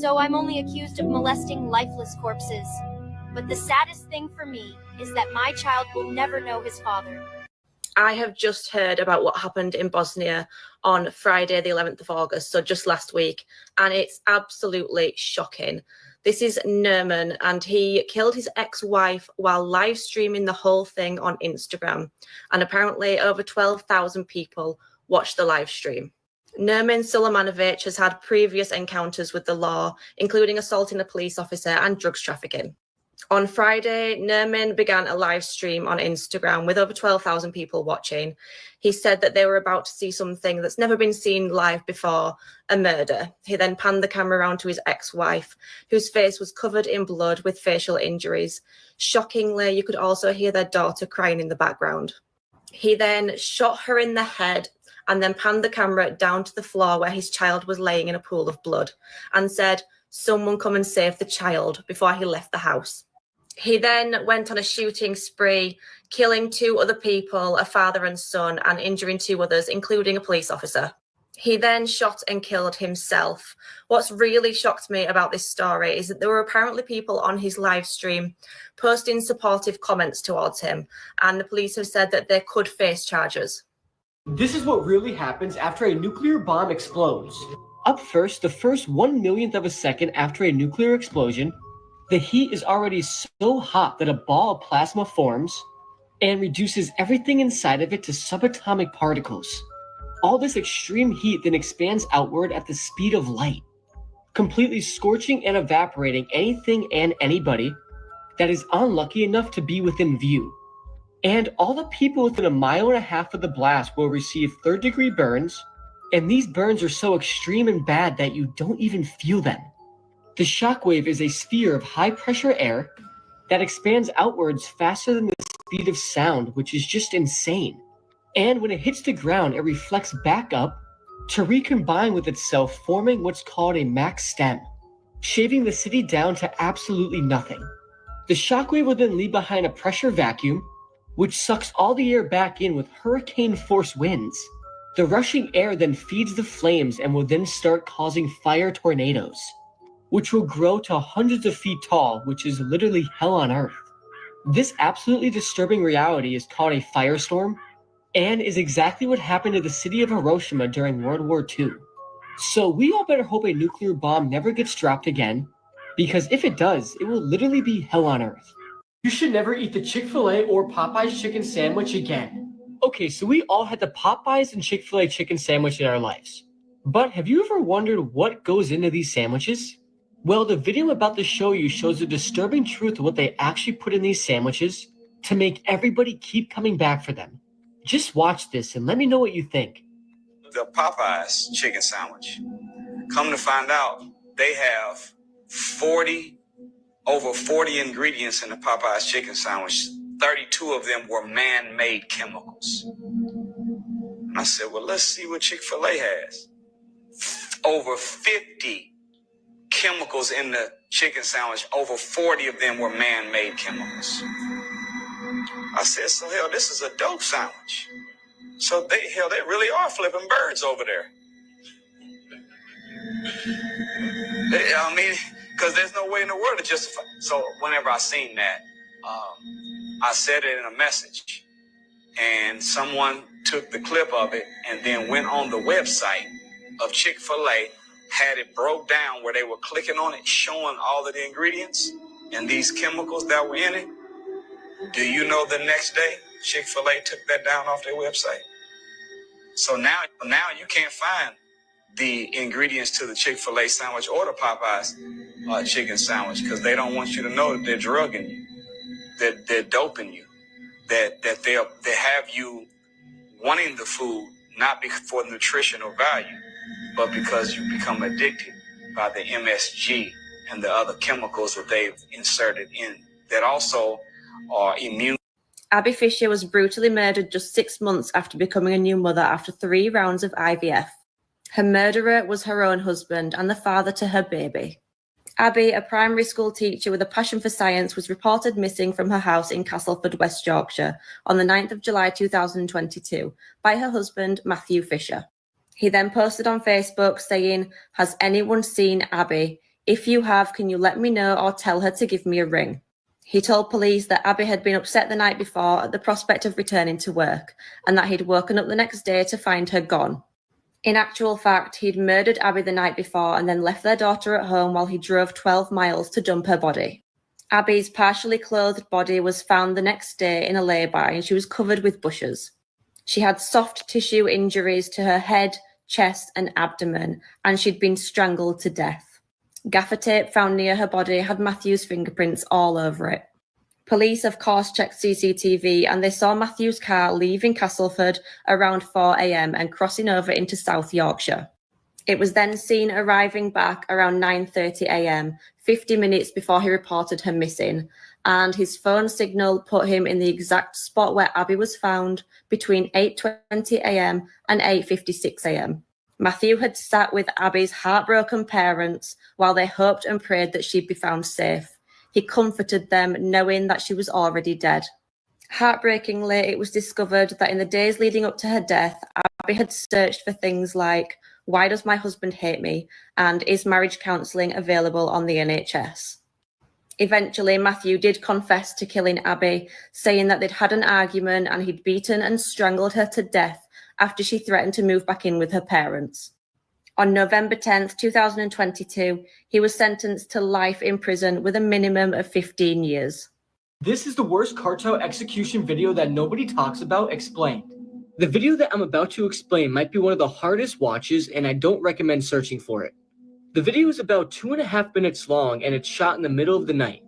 so I'm only accused of molesting lifeless corpses. But the saddest thing for me is that my child will never know his father. I have just heard about what happened in Bosnia on Friday, the 11th of August, so just last week, and it's absolutely shocking. This is Nerman, and he killed his ex-wife while live streaming the whole thing on Instagram, and apparently over 12,000 people watched the live stream. Nerman Sulemanovic has had previous encounters with the law, including assaulting a police officer and drugs trafficking. On Friday, Nerman began a live stream on Instagram with over 12,000 people watching. He said that they were about to see something that's never been seen live before, a murder. He then panned the camera around to his ex-wife, whose face was covered in blood with facial injuries. Shockingly, you could also hear their daughter crying in the background. He then shot her in the head and then panned the camera down to the floor where his child was laying in a pool of blood and said, "Someone come and save the child," before he left the house. He then went on a shooting spree, killing 2 other people, a father and son, and injuring 2 others, including a police officer. He then shot and killed himself. What's really shocked me about this story is that there were apparently people on his live stream posting supportive comments towards him, and the police have said that they could face charges. This is what really happens after a nuclear bomb explodes. Up first, the first 1/1,000,000th of a second after a nuclear explosion, the heat is already so hot that a ball of plasma forms and reduces everything inside of it to subatomic particles. All this extreme heat then expands outward at the speed of light, completely scorching and evaporating anything and anybody that is unlucky enough to be within view. And all the people within 1.5 miles of the blast will receive 3rd-degree burns, and these burns are so extreme and bad that you don't even feel them. The shockwave is a sphere of high-pressure air that expands outwards faster than the speed of sound, which is just insane. And when it hits the ground, it reflects back up to recombine with itself, forming what's called a max stem, shaving the city down to absolutely nothing. The shockwave will then leave behind a pressure vacuum, which sucks all the air back in with hurricane-force winds. The rushing air then feeds the flames and will then start causing fire tornadoes, which will grow to hundreds of feet tall, which is literally hell on earth. This absolutely disturbing reality is called a firestorm, and is exactly what happened to the city of Hiroshima during World War II. So we all better hope a nuclear bomb never gets dropped again, because if it does, it will literally be hell on earth. You should never eat the Chick-fil-A or Popeyes chicken sandwich again. Okay, so we all had the Popeyes and Chick-fil-A chicken sandwich in our lives. But have you ever wondered what goes into these sandwiches? Well, the video I'm about to show you shows the disturbing truth of what they actually put in these sandwiches to make everybody keep coming back for them. Just watch this and let me know what you think. the Popeyes chicken sandwich. Come to find out, they have over 40 ingredients in the Popeyes chicken sandwich. 32 of them were man-made chemicals. And I said, well, let's see what Chick-fil-A has. Over 50 chemicals in the chicken sandwich. Over 40 of them were man-made chemicals. I said, so hell, this is a dope sandwich. So they really are flipping birds over there. I mean, because there's no way in the world to justify. So whenever I seen that, I said it in a message, and someone took the clip of it and then went on the website of Chick-fil-A, had it broke down where they were clicking on it, showing all of the ingredients and these chemicals that were in it. Do you know the next day Chick-fil-A took that down off their website? So now you can't find the ingredients to the Chick-fil-A sandwich or the Popeyes chicken sandwich, because they don't want you to know that they're drugging you, that they're doping you, that they have you wanting the food not for nutritional value, but because you become addicted by the MSG and the other chemicals that they've inserted in that also are immune. Abby Fisher was brutally murdered just 6 months after becoming a new mother after 3 rounds of IVF. Her murderer was her own husband and the father to her baby. Abby, a primary school teacher with a passion for science, was reported missing from her house in Castleford, West Yorkshire, on the 9th of July 2022 by her husband, Matthew Fisher. He then posted on Facebook saying, "Has anyone seen Abby? If you have, can you let me know or tell her to give me a ring?" He told police that Abby had been upset the night before at the prospect of returning to work, and that he'd woken up the next day to find her gone. In actual fact, he'd murdered Abby the night before and then left their daughter at home while he drove 12 miles to dump her body. Abby's partially clothed body was found the next day in a lay-by, and she was covered with bushes. She had soft tissue injuries to her head, chest, and abdomen, and she'd been strangled to death. Gaffer tape found near her body had Matthew's fingerprints all over it. Police, of course, checked CCTV, and they saw Matthew's car leaving Castleford around 4 a.m. and crossing over into South Yorkshire. It was then seen arriving back around 9:30 a.m., 50 minutes before he reported her missing, and his phone signal put him in the exact spot where Abby was found between 8:20 a.m. and 8:56 a.m. Matthew had sat with Abby's heartbroken parents while they hoped and prayed that she'd be found safe. He comforted them, knowing that she was already dead. Heartbreakingly, it was discovered that in the days leading up to her death, Abby had searched for things like, "Why does my husband hate me?" and "Is marriage counselling available on the NHS?" Eventually, Matthew did confess to killing Abby, saying that they'd had an argument and he'd beaten and strangled her to death after she threatened to move back in with her parents. On November 10th, 2022, he was sentenced to life in prison with a minimum of 15 years. This is the worst cartel execution video that nobody talks about explained. The video that I'm about to explain might be one of the hardest watches, and I don't recommend searching for it. The video is about 2.5 minutes long, and it's shot in the middle of the night.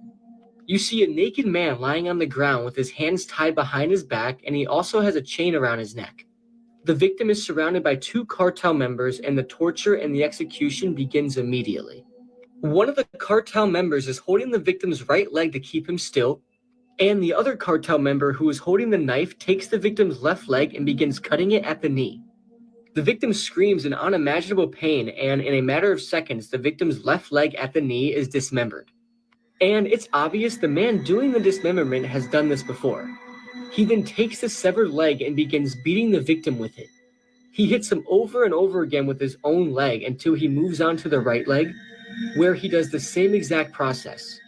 You see a naked man lying on the ground with his hands tied behind his back, and he also has a chain around his neck. The victim is surrounded by 2 cartel members, and the torture and the execution begins immediately. One of the cartel members is holding the victim's right leg to keep him still, and the other cartel member who is holding the knife takes the victim's left leg and begins cutting it at the knee. The victim screams in unimaginable pain, and in a matter of seconds, the victim's left leg at the knee is dismembered. And it's obvious the man doing the dismemberment has done this before. He then takes the severed leg and begins beating the victim with it. He hits him over and over again with his own leg until he moves on to the right leg, where he does the same exact process.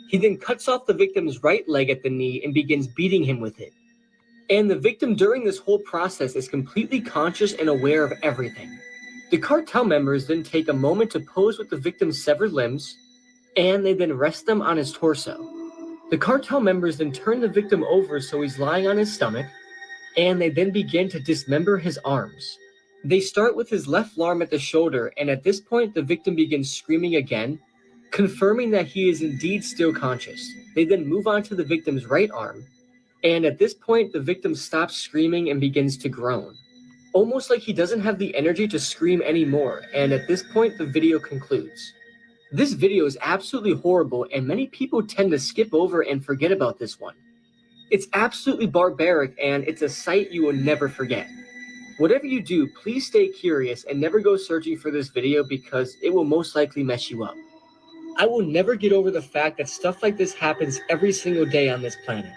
He then cuts off the victim's right leg at the knee and begins beating him with it. And the victim during this whole process is completely conscious and aware of everything. The cartel members then take a moment to pose with the victim's severed limbs, and they then rest them on his torso. The cartel members then turn the victim over so he's lying on his stomach, and they then begin to dismember his arms. They start with his left arm at the shoulder, and at this point the victim begins screaming again, confirming that he is indeed still conscious. They then move on to the victim's right arm, and at this point the victim stops screaming and begins to groan. almost like he doesn't have the energy to scream anymore, and at this point the video concludes. This video is absolutely horrible, and many people tend to skip over and forget about this one. It's absolutely barbaric, and it's a sight you will never forget. Whatever you do, please stay curious and never go searching for this video because it will most likely mess you up. I will never get over the fact that stuff like this happens every single day on this planet.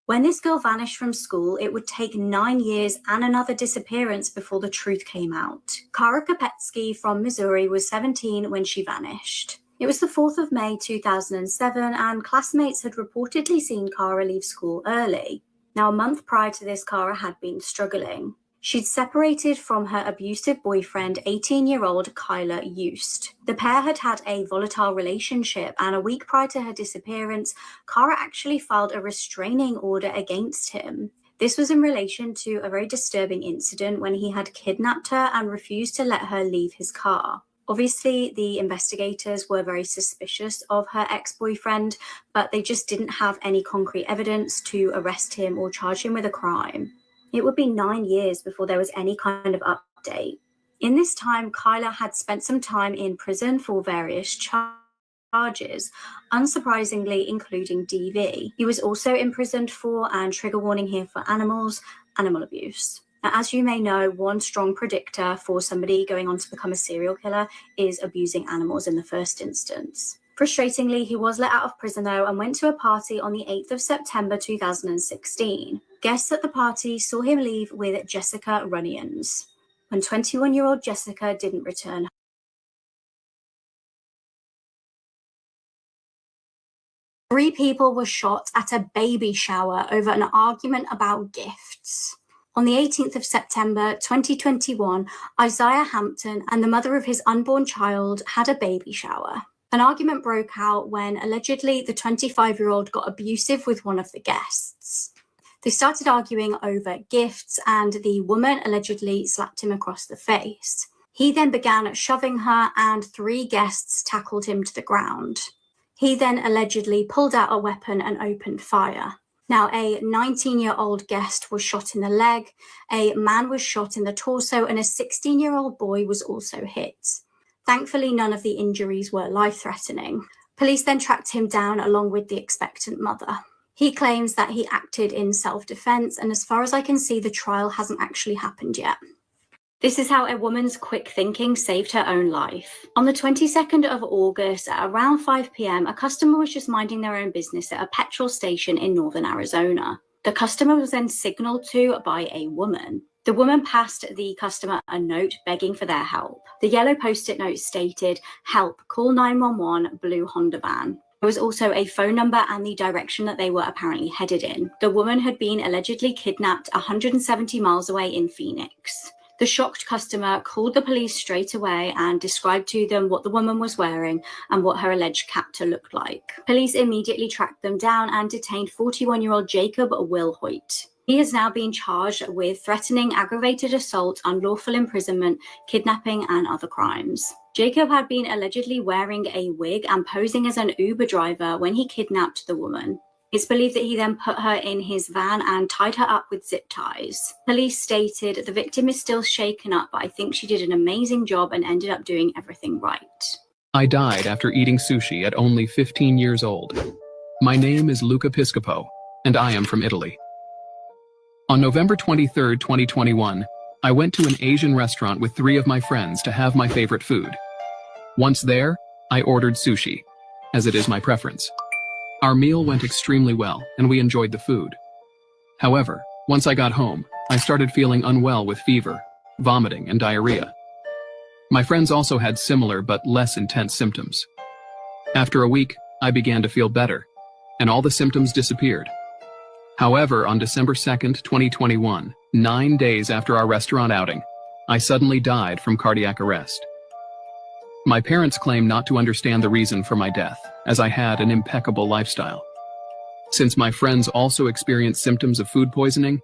When this girl vanished from school, it would take 9 years and another disappearance before the truth came out. Kara Kopetsky from Missouri was 17 when she vanished. It was the 4th of May 2007, and classmates had reportedly seen Kara leave school early. Now, a month prior to this, Kara had been struggling. She'd separated from her abusive boyfriend, 18-year-old Kyler Yost. The pair had had a volatile relationship, and a week prior to her disappearance, Kara actually filed a restraining order against him. This was in relation to a very disturbing incident when he had kidnapped her and refused to let her leave his car. Obviously, the investigators were very suspicious of her ex-boyfriend, but they just didn't have any concrete evidence to arrest him or charge him with a crime. It would be 9 years before there was any kind of update. In this time, Kyler had spent some time in prison for various charges, unsurprisingly including DV. He was also imprisoned for, and trigger warning here for animals, animal abuse. Now, as you may know, one strong predictor for somebody going on to become a serial killer is abusing animals in the first instance. Frustratingly, he was let out of prison though and went to a party on the 8th of September 2016. Guests at the party saw him leave with Jessica Runyons. When 21-year-old Jessica didn't return, 3 people were shot at a baby shower over an argument about gifts. On the 18th of September 2021, Isaiah Hampton and the mother of his unborn child had a baby shower. An argument broke out when allegedly the 25-year-old got abusive with one of the guests. They started arguing over gifts, and the woman allegedly slapped him across the face. He then began shoving her, and 3 guests tackled him to the ground. He then allegedly pulled out a weapon and opened fire. Now, a 19-year-old guest was shot in the leg, a man was shot in the torso, and a 16-year-old boy was also hit. Thankfully, none of the injuries were life-threatening. Police then tracked him down along with the expectant mother. He claims that he acted in self-defense, and as far as I can see, the trial hasn't actually happened yet. This is how a woman's quick thinking saved her own life. On the 22nd of August, at around 5 p.m, a customer was just minding their own business at a petrol station in northern Arizona. The customer was then signaled to by a woman. The woman passed the customer a note begging for their help. The yellow post-it note stated, "Help, call 911, blue Honda van." There was also a phone number and the direction that they were apparently headed in. The woman had been allegedly kidnapped 170 miles away in Phoenix. The shocked customer called the police straight away and described to them what the woman was wearing and what her alleged captor looked like. Police immediately tracked them down and detained 41-year-old Jacob Wilhoit. He has now been charged with threatening, aggravated assault, unlawful imprisonment, kidnapping, and other crimes. Jacob had been allegedly wearing a wig and posing as an Uber driver when he kidnapped the woman. It's believed that he then put her in his van and tied her up with zip ties. Police stated the victim is still shaken up, but I think she did an amazing job and ended up doing everything right. I died after eating sushi at only 15 years old. My name is Luca Piscopo, and I am from Italy. On November 23, 2021, I went to an Asian restaurant with 3 of my friends to have my favorite food. Once there, I ordered sushi, as it is my preference. Our meal went extremely well, and we enjoyed the food. However, once I got home, I started feeling unwell with fever, vomiting, and diarrhea. My friends also had similar but less intense symptoms. After a week, I began to feel better, and all the symptoms disappeared. However, on December 2nd, 2021, 9 days after our restaurant outing, I suddenly died from cardiac arrest. My parents claim not to understand the reason for my death, as I had an impeccable lifestyle. Since my friends also experienced symptoms of food poisoning,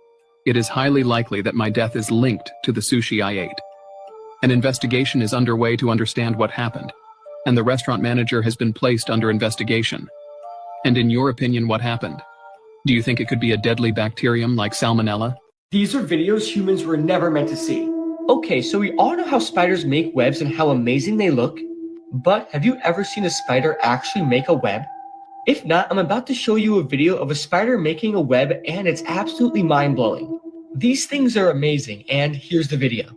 it is highly likely that my death is linked to the sushi I ate. An investigation is underway to understand what happened, and the restaurant manager has been placed under investigation. And in your opinion, what happened? Do you think it could be a deadly bacterium like Salmonella, These are videos humans were never meant to see. Okay, so we all know how spiders make webs and how amazing they look, but have you ever seen a spider actually make a web? If not, I'm about to show you a video of a spider making a web, and it's absolutely mind-blowing. These things are amazing, and here's the video.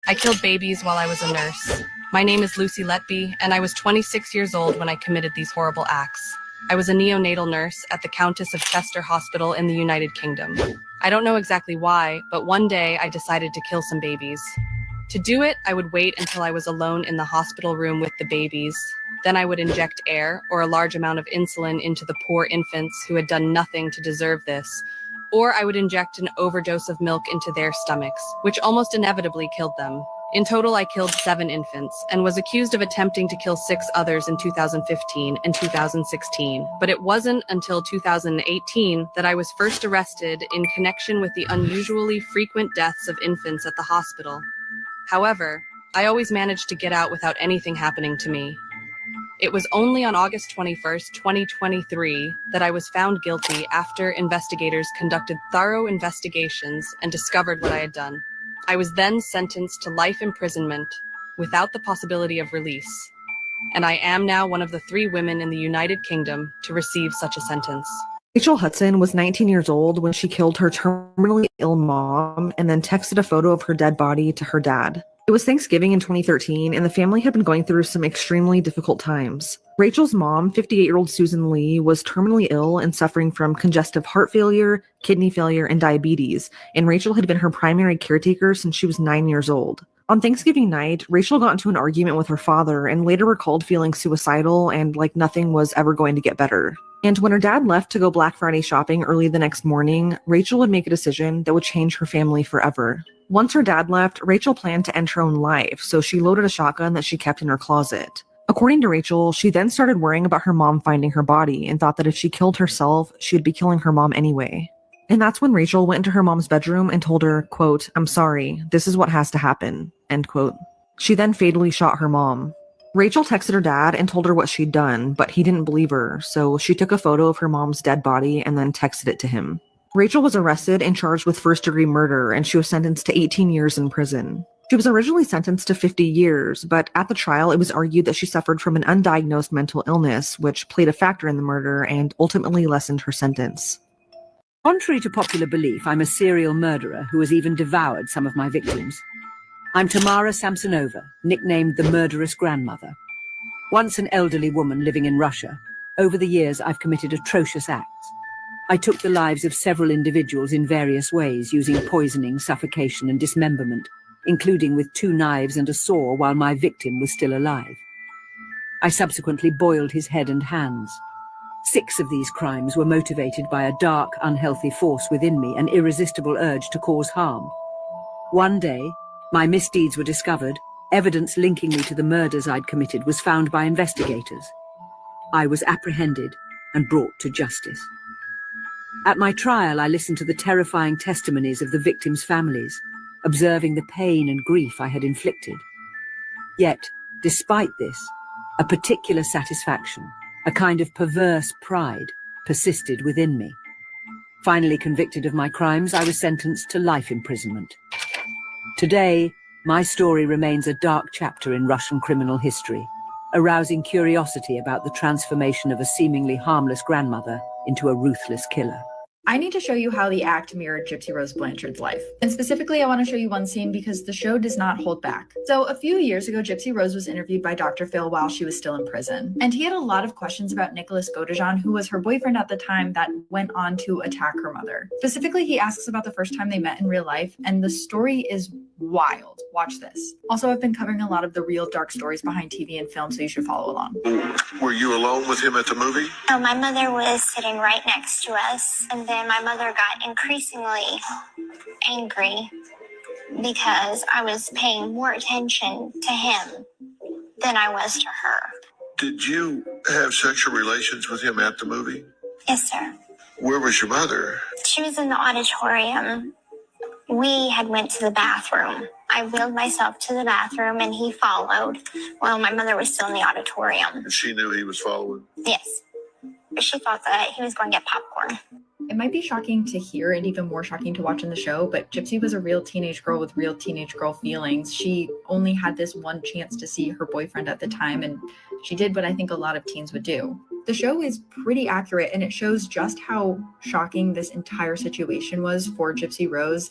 I killed babies while I was a nurse. My name is Lucy Letby, and I was 26 years old when I committed these horrible acts. I was a neonatal nurse at the Countess of Chester Hospital in the United Kingdom. I don't know exactly why, but one day I decided to kill some babies. To do it, I would wait until I was alone in the hospital room with the babies. Then I would inject air or a large amount of insulin into the poor infants who had done nothing to deserve this. Or I would inject an overdose of milk into their stomachs, which almost inevitably killed them. In total, I killed 7 infants and was accused of attempting to kill 6 others in 2015 and 2016. But it wasn't until 2018 that I was first arrested in connection with the unusually frequent deaths of infants at the hospital. However, I always managed to get out without anything happening to me. It was only on August 21st, 2023, that I was found guilty after investigators conducted thorough investigations and discovered what I had done. I was then sentenced to life imprisonment without the possibility of release, and I am now one of the 3 women in the United Kingdom to receive such a sentence. Rachel Hudson was 19 years old when she killed her terminally ill mom and then texted a photo of her dead body to her dad. It was Thanksgiving in 2013, and the family had been going through some extremely difficult times. Rachel's mom, 58-year-old Susan Lee, was terminally ill and suffering from congestive heart failure, kidney failure, and diabetes, and Rachel had been her primary caretaker since she was 9 years old. On Thanksgiving night, Rachel got into an argument with her father and later recalled feeling suicidal and like nothing was ever going to get better. And when her dad left to go Black Friday shopping early the next morning, Rachel would make a decision that would change her family forever. Once her dad left, Rachel planned to end her own life, so she loaded a shotgun that she kept in her closet. According to Rachel, she then started worrying about her mom finding her body and thought that if she killed herself, she'd be killing her mom anyway. And that's when Rachel went into her mom's bedroom and told her, quote, "I'm sorry, this is what has to happen," end quote. She then fatally shot her mom. Rachel texted her dad and told her what she'd done, but he didn't believe her, so she took a photo of her mom's dead body and then texted it to him. Rachel was arrested and charged with first-degree murder, and she was sentenced to 18 years in prison. She was originally sentenced to 50 years, but at the trial, it was argued that she suffered from an undiagnosed mental illness, which played a factor in the murder and ultimately lessened her sentence. Contrary to popular belief, I'm a serial murderer who has even devoured some of my victims. I'm Tamara Samsonova, nicknamed the Murderous Grandmother. Once an elderly woman living in Russia, over the years I've committed atrocious acts. I took the lives of several individuals in various ways, using poisoning, suffocation, and dismemberment, including with 2 knives and a saw while my victim was still alive. I subsequently boiled his head and hands. 6 of these crimes were motivated by a dark, unhealthy force within me, an irresistible urge to cause harm. One day, my misdeeds were discovered. Evidence linking me to the murders I'd committed was found by investigators. I was apprehended and brought to justice. At my trial, I listened to the terrifying testimonies of the victims' families, observing the pain and grief I had inflicted. Yet, despite this, a particular satisfaction, a kind of perverse pride, persisted within me. Finally convicted of my crimes, I was sentenced to life imprisonment. Today, my story remains a dark chapter in Russian criminal history, arousing curiosity about the transformation of a seemingly harmless grandmother into a ruthless killer. I need to show you how the act mirrored Gypsy Rose Blanchard's life. And specifically, I want to show you one scene because the show does not hold back. So a few years ago, Gypsy Rose was interviewed by Dr. Phil while she was still in prison. And he had a lot of questions about Nicholas Godejohn, who was her boyfriend at the time that went on to attack her mother. Specifically, he asks about the first time they met in real life, and the story is wild. Watch this. Also, I've been covering a lot of the real dark stories behind TV and film, so you should follow along. Were you alone with him at the movie? No, my mother was sitting right next to us, and then my mother got increasingly angry because I was paying more attention to him than I was to her. Did you have sexual relations with him at the movie? Yes, sir. Where was your mother? She was in the auditorium. We had went to the bathroom. I wheeled myself to the bathroom and he followed while my mother was still in the auditorium. And she knew he was following? Yes. But she thought that he was going to get popcorn. It might be shocking to hear and even more shocking to watch in the show, but Gypsy was a real teenage girl with real teenage girl feelings. She only had this one chance to see her boyfriend at the time, and she did what I think a lot of teens would do. The show is pretty accurate, and it shows just how shocking this entire situation was for Gypsy Rose.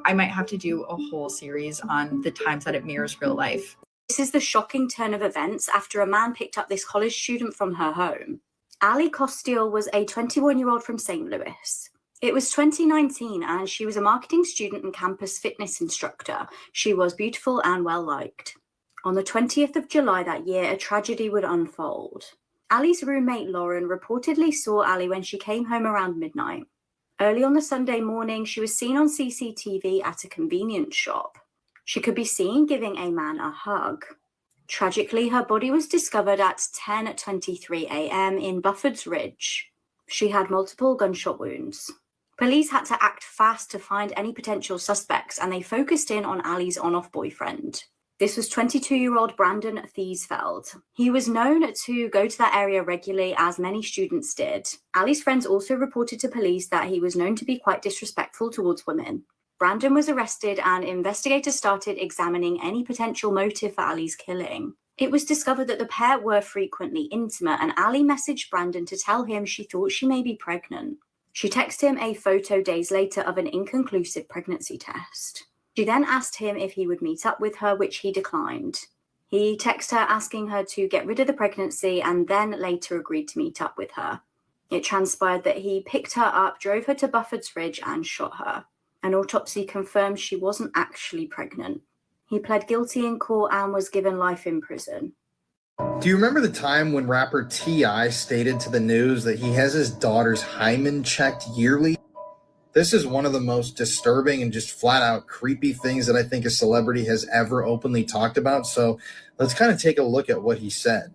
I might have to do a whole series on the times that it mirrors real life. This is the shocking turn of events after a man picked up this college student from her home. Ali Costiel was a 21-year-old from St. Louis. It was 2019 and she was a marketing student and campus fitness instructor. She was beautiful and well-liked. On the 20th of July that year, a tragedy would unfold. Ali's roommate Lauren reportedly saw Ali when she came home around midnight. Early on the Sunday morning, she was seen on CCTV at a convenience shop. She could be seen giving a man a hug. Tragically, her body was discovered at 10:23 a.m. in Buffords Ridge. She had multiple gunshot wounds. Police had to act fast to find any potential suspects, and they focused in on Ali's on-off boyfriend. This was 22-year-old Brandon Thiesfeld. He was known to go to that area regularly, as many students did. Ali's friends also reported to police that he was known to be quite disrespectful towards women. Brandon was arrested and investigators started examining any potential motive for Ali's killing. It was discovered that the pair were frequently intimate, and Ali messaged Brandon to tell him she thought she may be pregnant. She texted him a photo days later of an inconclusive pregnancy test. She then asked him if he would meet up with her, which he declined. He texted her asking her to get rid of the pregnancy and then later agreed to meet up with her. It transpired that he picked her up, drove her to Buffords Ridge and shot her. An autopsy confirmed she wasn't actually pregnant. He pled guilty in court and was given life in prison. Do you remember the time when rapper T.I. stated to the news that he has his daughter's hymen checked yearly? This is one of the most disturbing and just flat out creepy things that I think a celebrity has ever openly talked about. So let's kind of take a look at what he said.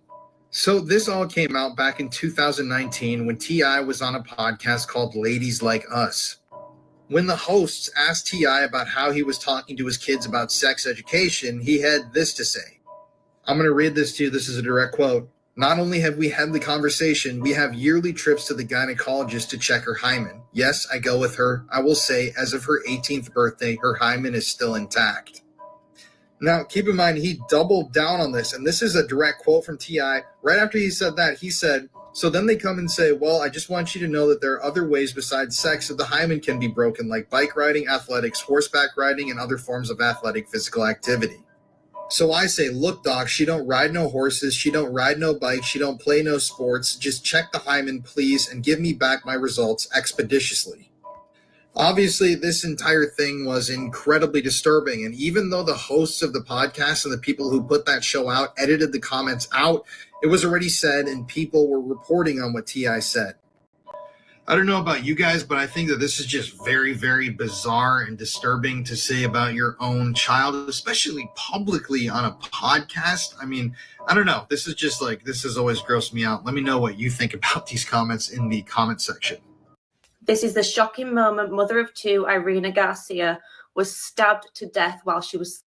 So this all came out back in 2019 when T.I. was on a podcast called Ladies Like Us. When the hosts asked T.I. about how he was talking to his kids about sex education, he had this to say. I'm going to read this to you. This is a direct quote. Not only have we had the conversation, we have yearly trips to the gynecologist to check her hymen. Yes, I go with her. I will say, as of her 18th birthday, her hymen is still intact. Now, keep in mind, he doubled down on this, and this is a direct quote from T.I. Right after he said that, he said, so then they come and say, well, I just want you to know that there are other ways besides sex that the hymen can be broken, like bike riding, athletics, horseback riding, and other forms of athletic physical activity. So I say, look, doc, she don't ride no horses, she don't ride no bikes, she don't play no sports. Just check the hymen, please, and give me back my results expeditiously. Obviously, this entire thing was incredibly disturbing, and even though the hosts of the podcast and the people who put that show out edited the comments out, it was already said and people were reporting on what T.I. said. I don't know about you guys, but I think that this is just very, very bizarre and disturbing to say about your own child, especially publicly on a podcast. I mean, I don't know. This has always grossed me out. Let me know what you think about these comments in the comment section. This is the shocking moment mother of two, Irina Garcia, was stabbed to death while she was